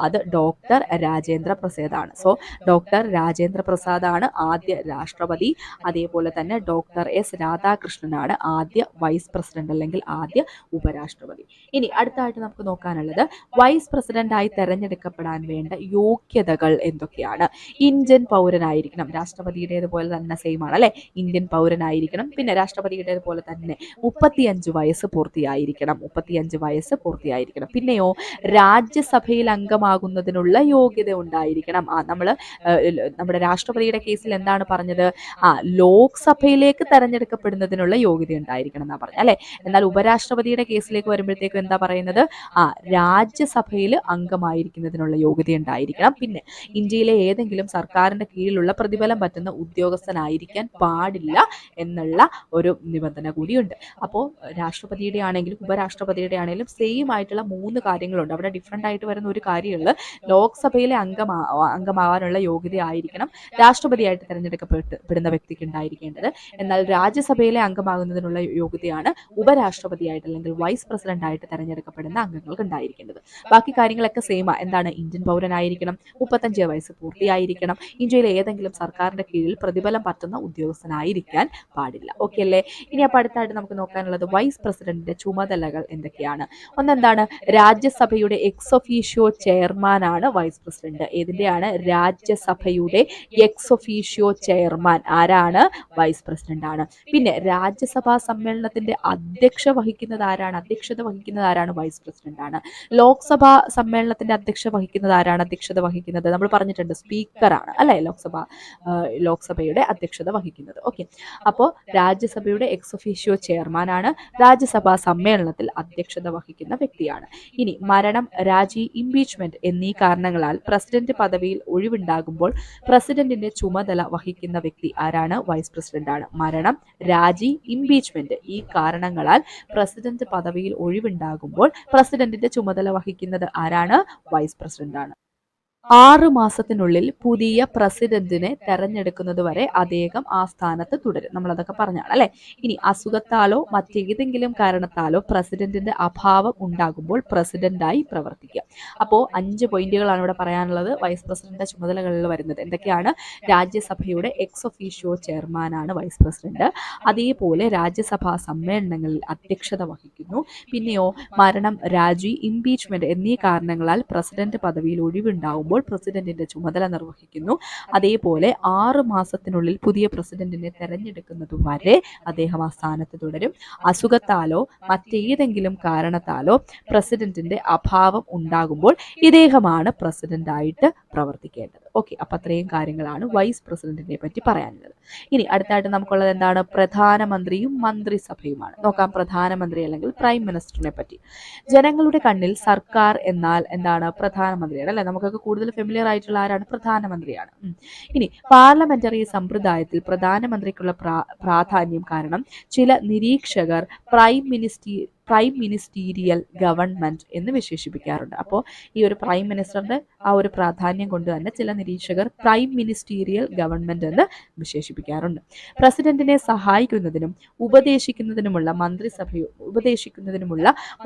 അത് ഡോക്ടർ രാജേന്ദ്ര പ്രസാദാണ്. സോ ഡോക്ടർ രാജേന്ദ്ര പ്രസാദാണ് ആദ്യ രാഷ്ട്രപതി. അതേപോലെ തന്നെ ഡോക്ടർ എസ് രാധാകൃഷ്ണനാണ് ആദ്യ വൈസ് പ്രസിഡന്റ് അല്ലെങ്കിൽ ആദ്യ ഉപരാഷ്ട്രപതി. ഇനി അടുത്തായിട്ട് നമുക്ക് നോക്കാനുള്ളത് വൈസ് പ്രസിഡന്റായി തെരഞ്ഞെടുക്കപ്പെടാൻ വേണ്ട യോഗ്യതകൾ എന്തൊക്കെയാണ്? ഇന്ത്യൻ പൗരനായിരിക്കണം. രാഷ്ട്രപതിയുടേതുപോലെ തന്നെ സെയിം ആണ് അല്ലെ, ഇന്ത്യൻ പൗരനായിരിക്കണം. പിന്നെ രാഷ്ട്രപതിയുടേതുപോലെ തന്നെ 35 വയസ്സ് പൂർത്തിയായിരിക്കണം. പിന്നെയോ രാജ്യസഭയിൽ അംഗമാകുന്നതിനുള്ള യോഗ്യത ഉണ്ടായിരിക്കണം. നമ്മുടെ രാഷ്ട്രപതിയുടെ കേസിൽ എന്താണ് പറഞ്ഞത്? ലോക്സഭയിലേക്ക് തെരഞ്ഞെടുക്കപ്പെടുന്നതിനുള്ള യോഗ്യത ഉണ്ടായിരിക്കണം എന്നാ പറഞ്ഞത് അല്ലെ. എന്നാൽ ഉപരാഷ്ട്രപതിയുടെ കേസിലേക്ക് വരുമ്പോഴത്തേക്കും എന്താ പറയുന്നത്? രാജ്യസഭയിൽ അംഗമായിരിക്കുന്നതിനുള്ള യോഗ്യത ഉണ്ടായിരിക്കണം. പിന്നെ ഇന്ത്യയിലെ ഏതെങ്കിലും സർക്കാരിന്റെ കീഴിലുള്ള പ്രതിഫലം പറ്റുന്ന ഉദ്യോഗസ്ഥനായിരിക്കാൻ പാടില്ല എന്നുള്ള ഒരു നിബന്ധന കൂടിയുണ്ട്. അപ്പോൾ രാഷ്ട്രപതിയുടെ ആണെങ്കിലും ഉപരാഷ്ട്രപതിയുടെ ആണെങ്കിലും സെയിം ആയിട്ടുള്ള 3 കാര്യങ്ങളുണ്ട്. അവിടെ ഡിഫറെന്റ് ആയിട്ട് വരുന്ന ഒരു കാര്യമുള്ളത്, ലോക്സഭയിലെ അംഗമാവാനുള്ള യോഗ്യത ആയിരിക്കണം രാഷ്ട്രപതിയായിട്ട് തെരഞ്ഞെടുക്കപ്പെടുന്ന വ്യക്തിക്ക് ഉണ്ടായിരിക്കേണ്ടത്. എന്നാൽ രാജ്യസഭയിലെ അംഗമാകുന്നതിനുള്ള യോഗ്യതയാണ് ഉപരാഷ്ട്രപതിയായിട്ട് അല്ലെങ്കിൽ വൈസ് പ്രസിഡന്റ് ആയിട്ട് തെരഞ്ഞെടുക്കപ്പെടുന്ന അംഗങ്ങൾക്ക് ഉണ്ടായിരിക്കേണ്ടത്. ബാക്കി കാര്യങ്ങളൊക്കെ സെയിം. എന്താണ്? ഇന്ത്യൻ പൗരനായിരിക്കണം, 35 വയസ്സ് പൂർത്തിയായിരിക്കണം, ഇന്ത്യയിലെ ഏതെങ്കിലും സർക്കാരിന്റെ കീഴിൽ പ്രതിഫലം പറ്റുന്ന ഉദ്യോഗസ്ഥനായിരിക്കാൻ പാടില്ല. ഓക്കെ അല്ലേ? ഇനി അപ്പോൾ അടുത്തായിട്ട് നമുക്ക് നോക്കാനുള്ളത് വൈസ് പ്രസിഡന്റിന്റെ ചുമതലകൾ എന്തൊക്കെയാണ്? ഒന്നെന്താണ്? രാജ്യസഭയുടെ എക്സ് ഒഫീഷ്യോ ചെയർമാനാണ് വൈസ് പ്രസിഡന്റ്. ഏതിന്റെയാണ്? രാജ്യസഭയുടെ എക്സ് ഒഫീഷ്യോ ചെയർമാൻ ആരാണ്? വൈസ് പ്രസിഡന്റ് ആണ്. പിന്നെ രാജ്യസഭാ സമ്മേളനത്തിന്റെ അധ്യക്ഷത വഹിക്കുന്നത് ആരാണ്? വൈസ് പ്രസിഡന്റ് ആണ്. ലോക്സഭാ സമ്മേളനത്തിന്റെ അധ്യക്ഷത വഹിക്കുന്നത് നമ്മൾ പറഞ്ഞിട്ടുണ്ട്, സ്പീക്കറാണ് അല്ലെ, ലോക്സഭയുടെ അധ്യക്ഷത വഹിക്കുന്നത്. ഓക്കെ, അപ്പോൾ രാജ്യസഭയുടെ എക്സ് ഒഫീഷ്യോ ചെയർമാനാണ്, രാജ്യസഭാ സമ്മേളനത്തിൽ അധ്യക്ഷത വഹിക്കുന്ന വ്യക്തിയാണ്. ഇനി മരണം, രാജി, ഇംപീച്ച്മെന്റ് എന്നീ കാരണങ്ങളാൽ പ്രസിഡന്റ് പദവിയിൽ ഒഴിവുണ്ടാകുമ്പോൾ പ്രസിഡന്റിന്റെ ചുമതല വഹിക്കുന്ന വ്യക്തി ആരാണ്? വൈസ് പ്രസിഡന്റ് ആണ്. മരണം, രാജി, ഇംപീച്ച്മെന്റ് ഈ കാരണങ്ങളാൽ പ്രസിഡന്റ് പദവിയിൽ ഒഴിവുണ്ടാകുമ്പോൾ പ്രസിഡന്റിന്റെ ചുമതല വഹിക്കുന്നത് ആരാണ്? വൈസ് പ്രസിഡന്റ് ആണ്. 6 മാസത്തിനുള്ളിൽ പുതിയ പ്രസിഡന്റിനെ തെരഞ്ഞെടുക്കുന്നത് വരെ അദ്ദേഹം ആ സ്ഥാനത്ത് തുടരും. നമ്മളതൊക്കെ പറഞ്ഞാണ് അല്ലെ. ഇനി അസുഖത്താലോ മറ്റേതെങ്കിലും കാരണത്താലോ പ്രസിഡന്റിന്റെ അഭാവം ഉണ്ടാകുമ്പോൾ പ്രസിഡന്റായി പ്രവർത്തിക്കുക. അപ്പോൾ 5 പോയിന്റുകളാണ് ഇവിടെ പറയാനുള്ളത്. വൈസ് പ്രസിഡന്റിന്റെ ചുമതലകളിൽ വരുന്നത് എന്തൊക്കെയാണ്? രാജ്യസഭയുടെ എക്സ് ഒഫീഷ്യോ ചെയർമാനാണ് വൈസ് പ്രസിഡന്റ്. അതേപോലെ രാജ്യസഭാ സമ്മേളനങ്ങളിൽ അധ്യക്ഷത വഹിക്കുന്നു. പിന്നെയോ മരണം, രാജി, ഇംപീച്ച്മെന്റ് എന്നീ കാരണങ്ങളാൽ പ്രസിഡന്റ് പദവിയിൽ ഒഴിവുണ്ടാകുമ്പോൾ കഴിയുമ്പോൾ പ്രസിഡന്റിന്റെ ചുമതല നിർവഹിക്കുന്നു. അതേപോലെ 6 മാസത്തിനുള്ളിൽ പുതിയ പ്രസിഡന്റിനെ തെരഞ്ഞെടുക്കുന്നത് വരെ അദ്ദേഹം ആ സ്ഥാനത്ത് തുടരും. അസുഖത്താലോ മറ്റേതെങ്കിലും കാരണത്താലോ പ്രസിഡന്റിന്റെ അഭാവം ഉണ്ടാകുമ്പോൾ ഇദ്ദേഹമാണ് പ്രസിഡന്റായിട്ട് പ്രവർത്തിക്കേണ്ടത്. ഓക്കെ, അപ്പൊ അത്രയും കാര്യങ്ങളാണ് വൈസ് പ്രസിഡന്റിനെ പറ്റി പറയാനുള്ളത്. ഇനി അടുത്തായിട്ട് നമുക്കുള്ളത് എന്താണ്? പ്രധാനമന്ത്രിയും മന്ത്രിസഭയുമാണ്. നോക്കാം പ്രധാനമന്ത്രി അല്ലെങ്കിൽ പ്രൈം മിനിസ്റ്ററിനെ പറ്റി. ജനങ്ങളുടെ കണ്ണിൽ സർക്കാർ എന്നാൽ എന്താണ്? പ്രധാനമന്ത്രിയാണ് അല്ലെ. നമുക്കൊക്കെ കൂടുതൽ ഫെമിലിയർ ആയിട്ടുള്ള ആരാണ്? പ്രധാനമന്ത്രിയാണ്. ഇനി പാർലമെന്ററി സമ്പ്രദായത്തിൽ പ്രധാനമന്ത്രിക്കുള്ള പ്രാധാന്യം കാരണം ചില നിരീക്ഷകർ പ്രൈം മിനിസ്റ്റീരിയൽ ഗവൺമെന്റ് എന്ന് വിശേഷിപ്പിക്കാറുണ്ട്. അപ്പോൾ ഈ ഒരു പ്രൈം മിനിസ്റ്ററിന്റെ ആ ഒരു പ്രാധാന്യം കൊണ്ട് തന്നെ ചില നിരീക്ഷകർ പ്രൈം മിനിസ്റ്റീരിയൽ ഗവൺമെന്റ് എന്ന് വിശേഷിപ്പിക്കാറുണ്ട്. പ്രസിഡന്റിനെ സഹായിക്കുന്നതിനും ഉപദേശിക്കുന്നതിനുമുള്ള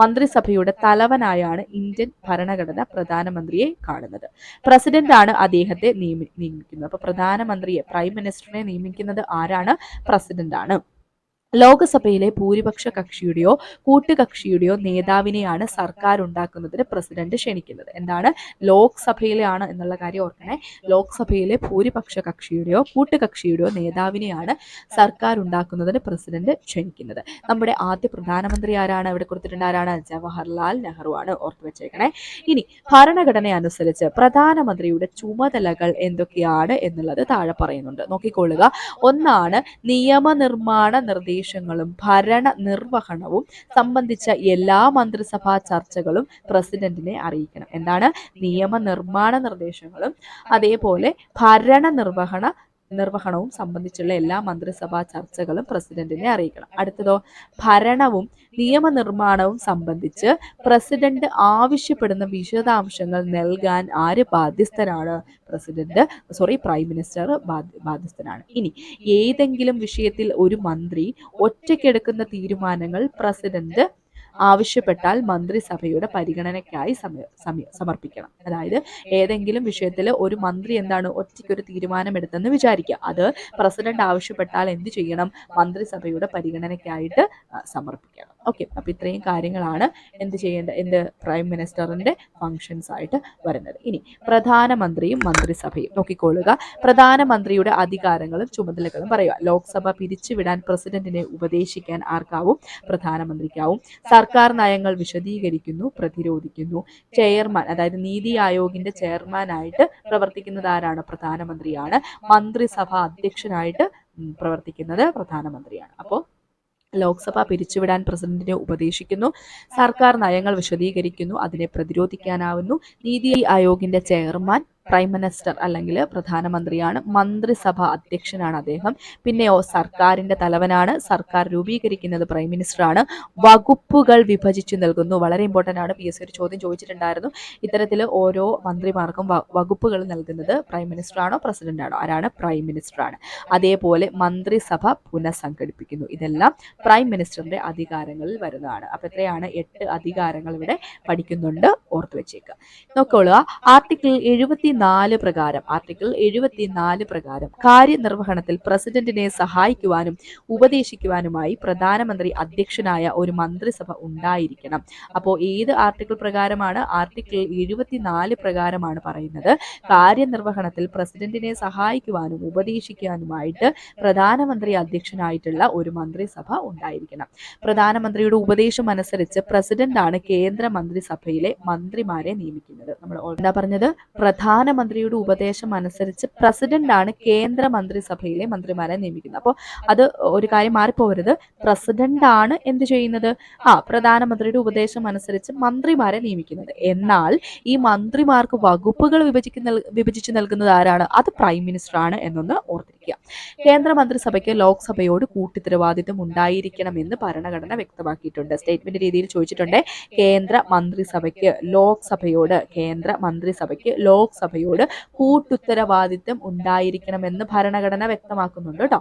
മന്ത്രിസഭയുടെ തലവനായാണ് ഇന്ത്യൻ ഭരണഘടന പ്രധാനമന്ത്രിയെ കാണുന്നത്. പ്രസിഡന്റാണ് അദ്ദേഹത്തെ നിയമിക്കുന്നത്. അപ്പൊ പ്രധാനമന്ത്രിയെ, പ്രൈം മിനിസ്റ്ററിനെ നിയമിക്കുന്നത് ആരാണ്? പ്രസിഡന്റ് ആണ്. ലോകസഭയിലെ ഭൂരിപക്ഷ കക്ഷിയുടെയോ കൂട്ടുകക്ഷിയുടെയോ നേതാവിനെയാണ് സർക്കാർ ഉണ്ടാക്കുന്നതിന് പ്രസിഡന്റ് ക്ഷണിക്കുന്നത്. എന്താണ്? ലോക്സഭയിലാണ് എന്നുള്ള കാര്യം ഓർക്കണേ. ലോക്സഭയിലെ ഭൂരിപക്ഷ കക്ഷിയുടെയോ കൂട്ടുകക്ഷിയുടെയോ നേതാവിനെയാണ് സർക്കാർ ഉണ്ടാക്കുന്നതിന് പ്രസിഡന്റ് ക്ഷണിക്കുന്നത്. നമ്മുടെ ആദ്യ പ്രധാനമന്ത്രി ആരാണ്? ഇവിടെ കൊടുത്തിട്ടുണ്ട് ആരാണ്? ജവഹർലാൽ നെഹ്റു ആണ്. ഓർത്തു വെച്ചേക്കണേ. ഇനി ഭരണഘടന അനുസരിച്ച് പ്രധാനമന്ത്രിയുടെ ചുമതലകൾ എന്തൊക്കെയാണ് എന്നുള്ളത് താഴെ പറയുന്നുണ്ട്, നോക്കിക്കൊള്ളുക. ഒന്നാണ് നിയമനിർമ്മാണ നിർദ്ദേശങ്ങളും ഭരണ നിർവഹണവും സംബന്ധിച്ച എല്ലാ മന്ത്രിസഭാ ചർച്ചകളും പ്രസിഡന്റിനെ അറിയിക്കണം. എന്താണ്? നിയമനിർമ്മാണ നിർദ്ദേശങ്ങളും അതേപോലെ ഭരണ നിർവഹണവും സംബന്ധിച്ചുള്ള എല്ലാ മന്ത്രിസഭാ ചർച്ചകളും പ്രസിഡന്റിനെ അറിയിക്കണം. അടുത്തതോ, ഭരണവും നിയമനിർമ്മാണവും സംബന്ധിച്ച് പ്രസിഡന്റ് ആവശ്യപ്പെടുന്ന വിശദാംശങ്ങൾ നൽകാൻ ആര് ബാധ്യസ്ഥനാണ്? Prime minister ബാധ്യസ്ഥനാണ്. ഇനി ഏതെങ്കിലും വിഷയത്തിൽ ഒരു മന്ത്രി ഒറ്റയ്ക്കെടുക്കുന്ന തീരുമാനങ്ങൾ പ്രസിഡന്റ് ആവശ്യപ്പെട്ടാൽ മന്ത്രിസഭയുടെ പരിഗണനയ്ക്കായി സമർപ്പിക്കണം. അതായത് ഏതെങ്കിലും വിഷയത്തിൽ ഒരു മന്ത്രി എന്താണ് ഒറ്റയ്ക്കൊരു തീരുമാനം എടുത്തെന്ന് വിചാരിക്കുക. അത് പ്രസിഡന്റ് ആവശ്യപ്പെട്ടാൽ എന്ത് ചെയ്യണം? മന്ത്രിസഭയുടെ പരിഗണനയ്ക്കായിട്ട് സമർപ്പിക്കണം. ഓക്കെ, അപ്പൊ ഇത്രയും കാര്യങ്ങളാണ് എന്ത് പ്രൈം മിനിസ്റ്ററിന്റെ ഫങ്ഷൻസ് ആയിട്ട് വരുന്നത്. ഇനി പ്രധാനമന്ത്രിയും മന്ത്രിസഭയും നോക്കിക്കൊള്ളുക. പ്രധാനമന്ത്രിയുടെ അധികാരങ്ങളും ചുമതലകളും പറയുക. ലോക്സഭ പിരിച്ചുവിടാൻ പ്രസിഡന്റിനെ ഉപദേശിക്കാൻ ആർക്കാവും? പ്രധാനമന്ത്രിക്കാവും. സർക്കാർ നയങ്ങൾ വിശദീകരിക്കുന്നു, പ്രതിരോധിക്കുന്നു. ചെയർമാൻ, അതായത് നീതി ആയോഗിന്റെ ചെയർമാനായിട്ട് പ്രവർത്തിക്കുന്നത് ആരാണ്? പ്രധാനമന്ത്രിയാണ്. മന്ത്രിസഭ അധ്യക്ഷനായിട്ട് പ്രവർത്തിക്കുന്നത് പ്രധാനമന്ത്രിയാണ്. അപ്പോൾ ലോക്സഭ പിരിച്ചുവിടാൻ പ്രസിഡന്റിനെ ഉപദേശിക്കുന്നു, സർക്കാർ നയങ്ങൾ വിശദീകരിക്കുന്നു, അതിനെ പ്രതിരോധിക്കാനാവുന്നു. നീതി ആയോഗിന്റെ ചെയർമാൻ പ്രൈം മിനിസ്റ്റർ അല്ലെങ്കിൽ പ്രധാനമന്ത്രിയാണ്. മന്ത്രിസഭ അധ്യക്ഷനാണ് അദ്ദേഹം. പിന്നെയോ സർക്കാരിന്റെ തലവനാണ്. സർക്കാർ രൂപീകരിക്കുന്നത് പ്രൈം മിനിസ്റ്റർ ആണ്. വകുപ്പുകൾ വിഭജിച്ചു നൽകുന്നു. വളരെ ഇമ്പോർട്ടന്റ് ആണ്. PSC ഒരു ചോദ്യം ചോദിച്ചിട്ടുണ്ടായിരുന്നു. ഇത്തരത്തിൽ ഓരോ മന്ത്രിമാർക്കും വകുപ്പുകൾ നൽകുന്നത് പ്രൈം മിനിസ്റ്റർ ആണോ പ്രസിഡന്റ് ആണോ? ആരാണ്? പ്രൈം മിനിസ്റ്റർ ആണ്. അതേപോലെ മന്ത്രിസഭ പുനഃസംഘടിപ്പിക്കുന്നു. ഇതെല്ലാം പ്രൈം മിനിസ്റ്ററിന്റെ അധികാരങ്ങളിൽ വരുന്നതാണ്. അപ്പൊ എത്രയാണ്? 8 അധികാരങ്ങൾ ഇവിടെ പഠിക്കുന്നുണ്ട്, ഓർത്തു വെച്ചേക്കുക. നോക്കോളുക. ആർട്ടിക്കിൾ 74 പ്രകാരം കാര്യനിർവഹണത്തിൽ പ്രസിഡന്റിനെ സഹായിക്കുവാനും ഉപദേശിക്കുവാനുമായി പ്രധാനമന്ത്രി അധ്യക്ഷനായ ഒരു മന്ത്രിസഭ ഉണ്ടായിരിക്കണം. അപ്പോൾ ഏത് ആർട്ടിക്കിൾ പ്രകാരമാണ്? ആർട്ടിക്കിൾ 74 പ്രകാരമാണ് പറയുന്നത് കാര്യനിർവഹണത്തിൽ പ്രസിഡന്റിനെ സഹായിക്കുവാനും ഉപദേശിക്കുവാനുമായിട്ട് പ്രധാനമന്ത്രി അധ്യക്ഷനായിട്ടുള്ള ഒരു മന്ത്രിസഭ ഉണ്ടായിരിക്കണം. പ്രധാനമന്ത്രിയുടെ ഉപദേശം അനുസരിച്ച് പ്രസിഡന്റാണ് കേന്ദ്ര മന്ത്രിസഭയിലെ മന്ത്രിമാരെ നിയമിക്കുന്നത്. നമ്മൾ എന്താ പറഞ്ഞത്? പ്രധാനമന്ത്രിയുടെ ഉപദേശം അനുസരിച്ച് പ്രസിഡന്റ് ആണ് കേന്ദ്ര മന്ത്രിസഭയിലെ മന്ത്രിമാരെ നിയമിക്കുന്നത്. അപ്പോൾ അത് ഒരു കാര്യം മാറിപ്പോകരുത്. പ്രസിഡന്റ് ആണ് എന്ത് ചെയ്യുന്നത്? പ്രധാനമന്ത്രിയുടെ ഉപദേശം അനുസരിച്ച് മന്ത്രിമാരെ നിയമിക്കുന്നത്. എന്നാൽ ഈ മന്ത്രിമാർക്ക് വകുപ്പുകൾ വിഭജിച്ച് നൽകുന്നത് ആരാണ്? അത് പ്രൈം മിനിസ്റ്റർ ആണ് എന്നൊന്ന് ഓർത്തിരിക്കുക. കേന്ദ്ര മന്ത്രിസഭയ്ക്ക് ലോക്സഭയോട് കൂട്ടുത്തരവാദിത്വം ഉണ്ടായിരിക്കണമെന്ന് ഭരണഘടന വ്യക്തമാക്കിയിട്ടുണ്ട്. സ്റ്റേറ്റ്മെന്റ് രീതിയിൽ ചോദിച്ചിട്ടുണ്ട്. കേന്ദ്ര മന്ത്രിസഭയ്ക്ക് ലോക്സഭയോട് കൂട്ടുത്തരവാദിത്വം ഉണ്ടായിരിക്കണമെന്ന് ഭരണഘടന വ്യക്തമാക്കുന്നുണ്ട് കേട്ടോ.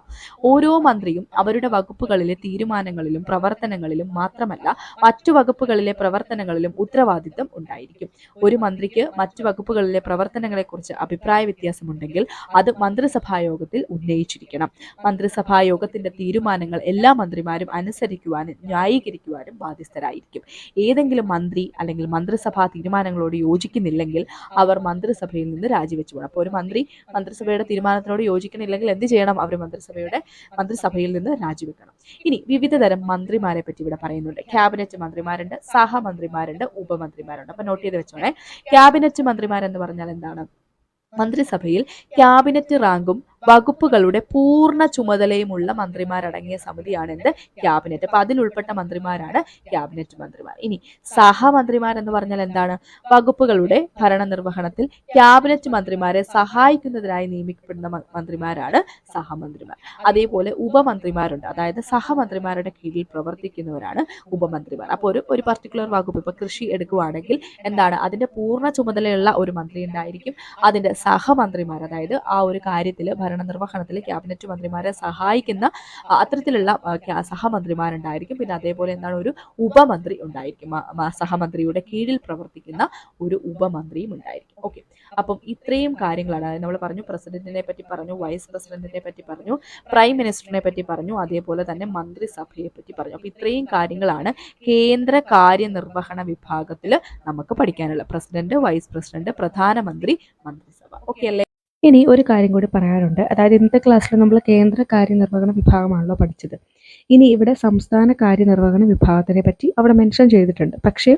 ഓരോ മന്ത്രിയും അവരുടെ വകുപ്പുകളിലെ തീരുമാനങ്ങളിലും പ്രവർത്തനങ്ങളിലും മാത്രമല്ല മറ്റു വകുപ്പുകളിലെ പ്രവർത്തനങ്ങളിലും ഉത്തരവാദിത്വം ഉണ്ടായിരിക്കും. ഒരു മന്ത്രിക്ക് മറ്റു വകുപ്പുകളിലെ പ്രവർത്തനങ്ങളെക്കുറിച്ച് അഭിപ്രായ വ്യത്യാസമുണ്ടെങ്കിൽ അത് മന്ത്രിസഭാ യോഗത്തിൽ ഉന്നയിച്ചിരിക്കണം. മന്ത്രിസഭാ യോഗത്തിന്റെ തീരുമാനങ്ങൾ എല്ലാ മന്ത്രിമാരും അനുസരിക്കുവാനും ന്യായീകരിക്കുവാനും ബാധ്യസ്ഥരായിരിക്കും. ഏതെങ്കിലും മന്ത്രി അല്ലെങ്കിൽ മന്ത്രിസഭാ തീരുമാനങ്ങളോട് യോജിക്കുന്നില്ലെങ്കിൽ അവർ മന്ത്രിസഭയിൽ മന്ത്രിസഭയിൽ നിന്ന് രാജിവെച്ചു പോകണം. അപ്പോൾ ഒരു മന്ത്രി മന്ത്രിസഭയുടെ തീരുമാനത്തിനോട് യോജിക്കണില്ലെങ്കിൽ എന്ത് ചെയ്യണം? അവർ മന്ത്രിസഭയിൽ നിന്ന് രാജിവെക്കണം. ഇനി വിവിധ തരം മന്ത്രിമാരെ പറ്റി ഇവിടെ പറയുന്നുണ്ട്. ക്യാബിനറ്റ് മന്ത്രിമാരുണ്ട്, സഹമന്ത്രിമാരുണ്ട്, ഉപമന്ത്രിമാരുണ്ട്. അപ്പൊ നോട്ട് ചെയ്ത് വെച്ചോണേ. ക്യാബിനറ്റ് മന്ത്രിമാരെന്ന് പറഞ്ഞാൽ എന്താണ്? മന്ത്രിസഭയിൽ ക്യാബിനറ്റ് റാങ്കും വകുപ്പുകളുടെ പൂർണ്ണ ചുമതലയുമുള്ള മന്ത്രിമാരടങ്ങിയ സമിതിയാണ് എന്ത്? ക്യാബിനറ്റ്. അപ്പൊ അതിൽ ഉൾപ്പെട്ട മന്ത്രിമാരാണ് ക്യാബിനറ്റ് മന്ത്രിമാർ. ഇനി സഹമന്ത്രിമാർ എന്ന് പറഞ്ഞാൽ എന്താണ്? വകുപ്പുകളുടെ ഭരണനിർവഹണത്തിൽ ക്യാബിനറ്റ് മന്ത്രിമാരെ സഹായിക്കുന്നതിനായി നിയമിക്കപ്പെടുന്ന മന്ത്രിമാരാണ് സഹമന്ത്രിമാർ. അതേപോലെ ഉപമന്ത്രിമാരുണ്ട്, അതായത് സഹമന്ത്രിമാരുടെ കീഴിൽ പ്രവർത്തിക്കുന്നവരാണ് ഉപമന്ത്രിമാർ. അപ്പോൾ ഒരു പർട്ടിക്കുലർ വകുപ്പ്, ഇപ്പൊ കൃഷി എടുക്കുകയാണെങ്കിൽ എന്താണ്? അതിന്റെ പൂർണ്ണ ചുമതലയുള്ള ഒരു മന്ത്രി ഉണ്ടായിരിക്കും. അതിന്റെ സഹമന്ത്രിമാർ, അതായത് ആ ഒരു കാര്യത്തിൽ ഭരണനിർവഹണത്തിൽ ക്യാബിനറ്റ് മന്ത്രിമാരെ സഹായിക്കുന്ന അത്തരത്തിലുള്ള സഹമന്ത്രിമാരുണ്ടായിരിക്കും. പിന്നെ അതേപോലെ എന്താണ്? ഒരു ഉപമന്ത്രി ഉണ്ടായിരിക്കും. സഹമന്ത്രിയുടെ കീഴിൽ പ്രവർത്തിക്കുന്ന ഒരു ഉപമന്ത്രിയും ഉണ്ടായിരിക്കും. ഓക്കെ, അപ്പം ഇത്രയും കാര്യങ്ങളാണ്. അതായത് നമ്മൾ പറഞ്ഞു, പ്രസിഡന്റിനെ പറ്റി പറഞ്ഞു, വൈസ് പ്രസിഡന്റിനെ പറ്റി പറഞ്ഞു, പ്രൈം മിനിസ്റ്ററിനെ പറ്റി പറഞ്ഞു, അതേപോലെ തന്നെ മന്ത്രിസഭയെ പറ്റി പറഞ്ഞു. അപ്പൊ ഇത്രയും കാര്യങ്ങളാണ് കേന്ദ്ര കാര്യനിർവഹണ വിഭാഗത്തിൽ നമുക്ക് പഠിക്കാനുള്ള. പ്രസിഡന്റ്, വൈസ് പ്രസിഡന്റ്, പ്രധാനമന്ത്രി, മന്ത്രിസഭ. ഓക്കെ അല്ലേ? ഇനി ഒരു കാര്യം കൂടി പറയാനുണ്ട്. അതായത് ഇന്നത്തെ ക്ലാസ്സിൽ നമ്മൾ കേന്ദ്ര കാര്യനിർവഹണ വിഭാഗമാണല്ലോ പഠിച്ചത്. ഇനി ഇവിടെ സംസ്ഥാന കാര്യനിർവഹണ വിഭാഗത്തിനെ പറ്റി അവിടെ മെൻഷൻ ചെയ്തിട്ടുണ്ട്. പക്ഷേ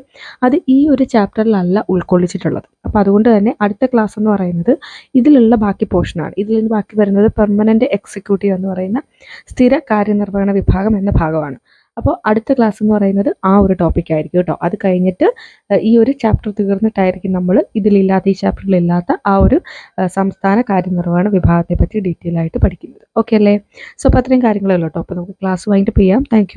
അത് ഈ ഒരു ചാപ്റ്ററിലല്ല ഉൾക്കൊള്ളിച്ചിട്ടുള്ളത്. അപ്പോൾ അതുകൊണ്ട് തന്നെ അടുത്ത ക്ലാസ് എന്ന് പറയുന്നത് ഇതിലുള്ള ബാക്കി പോർഷനാണ്. ഇതിൽ നിന്ന് ബാക്കി വരുന്നത് പെർമനന്റ് എക്സിക്യൂട്ടീവ് എന്ന് പറയുന്ന സ്ഥിര കാര്യനിർവഹണ വിഭാഗം എന്ന ഭാഗമാണ്. അപ്പോൾ അടുത്ത ക്ലാസ് എന്ന് പറയുന്നത് ആ ഒരു ടോപ്പിക് ആയിരിക്കും കേട്ടോ. അത് കഴിഞ്ഞിട്ട് ഈ ഒരു ചാപ്റ്റർ തീർന്നിട്ടായിരിക്കും നമ്മൾ ഈ ചാപ്റ്ററിലില്ലാത്ത ആ ഒരു സംസ്ഥാന കാര്യനിർവഹണ വിഭാഗത്തെ പറ്റി ഡീറ്റെയിൽ ആയിട്ട് പഠിക്കുന്നത്. ഓക്കെ അല്ലേ? സോ അപ്പോൾ അത്രയും കാര്യങ്ങളേ ഉള്ളൂ കേട്ടോ. അപ്പോൾ നമുക്ക് ക്ലാസ് വൈൻഡപ്പ് ചെയ്യാം. താങ്ക്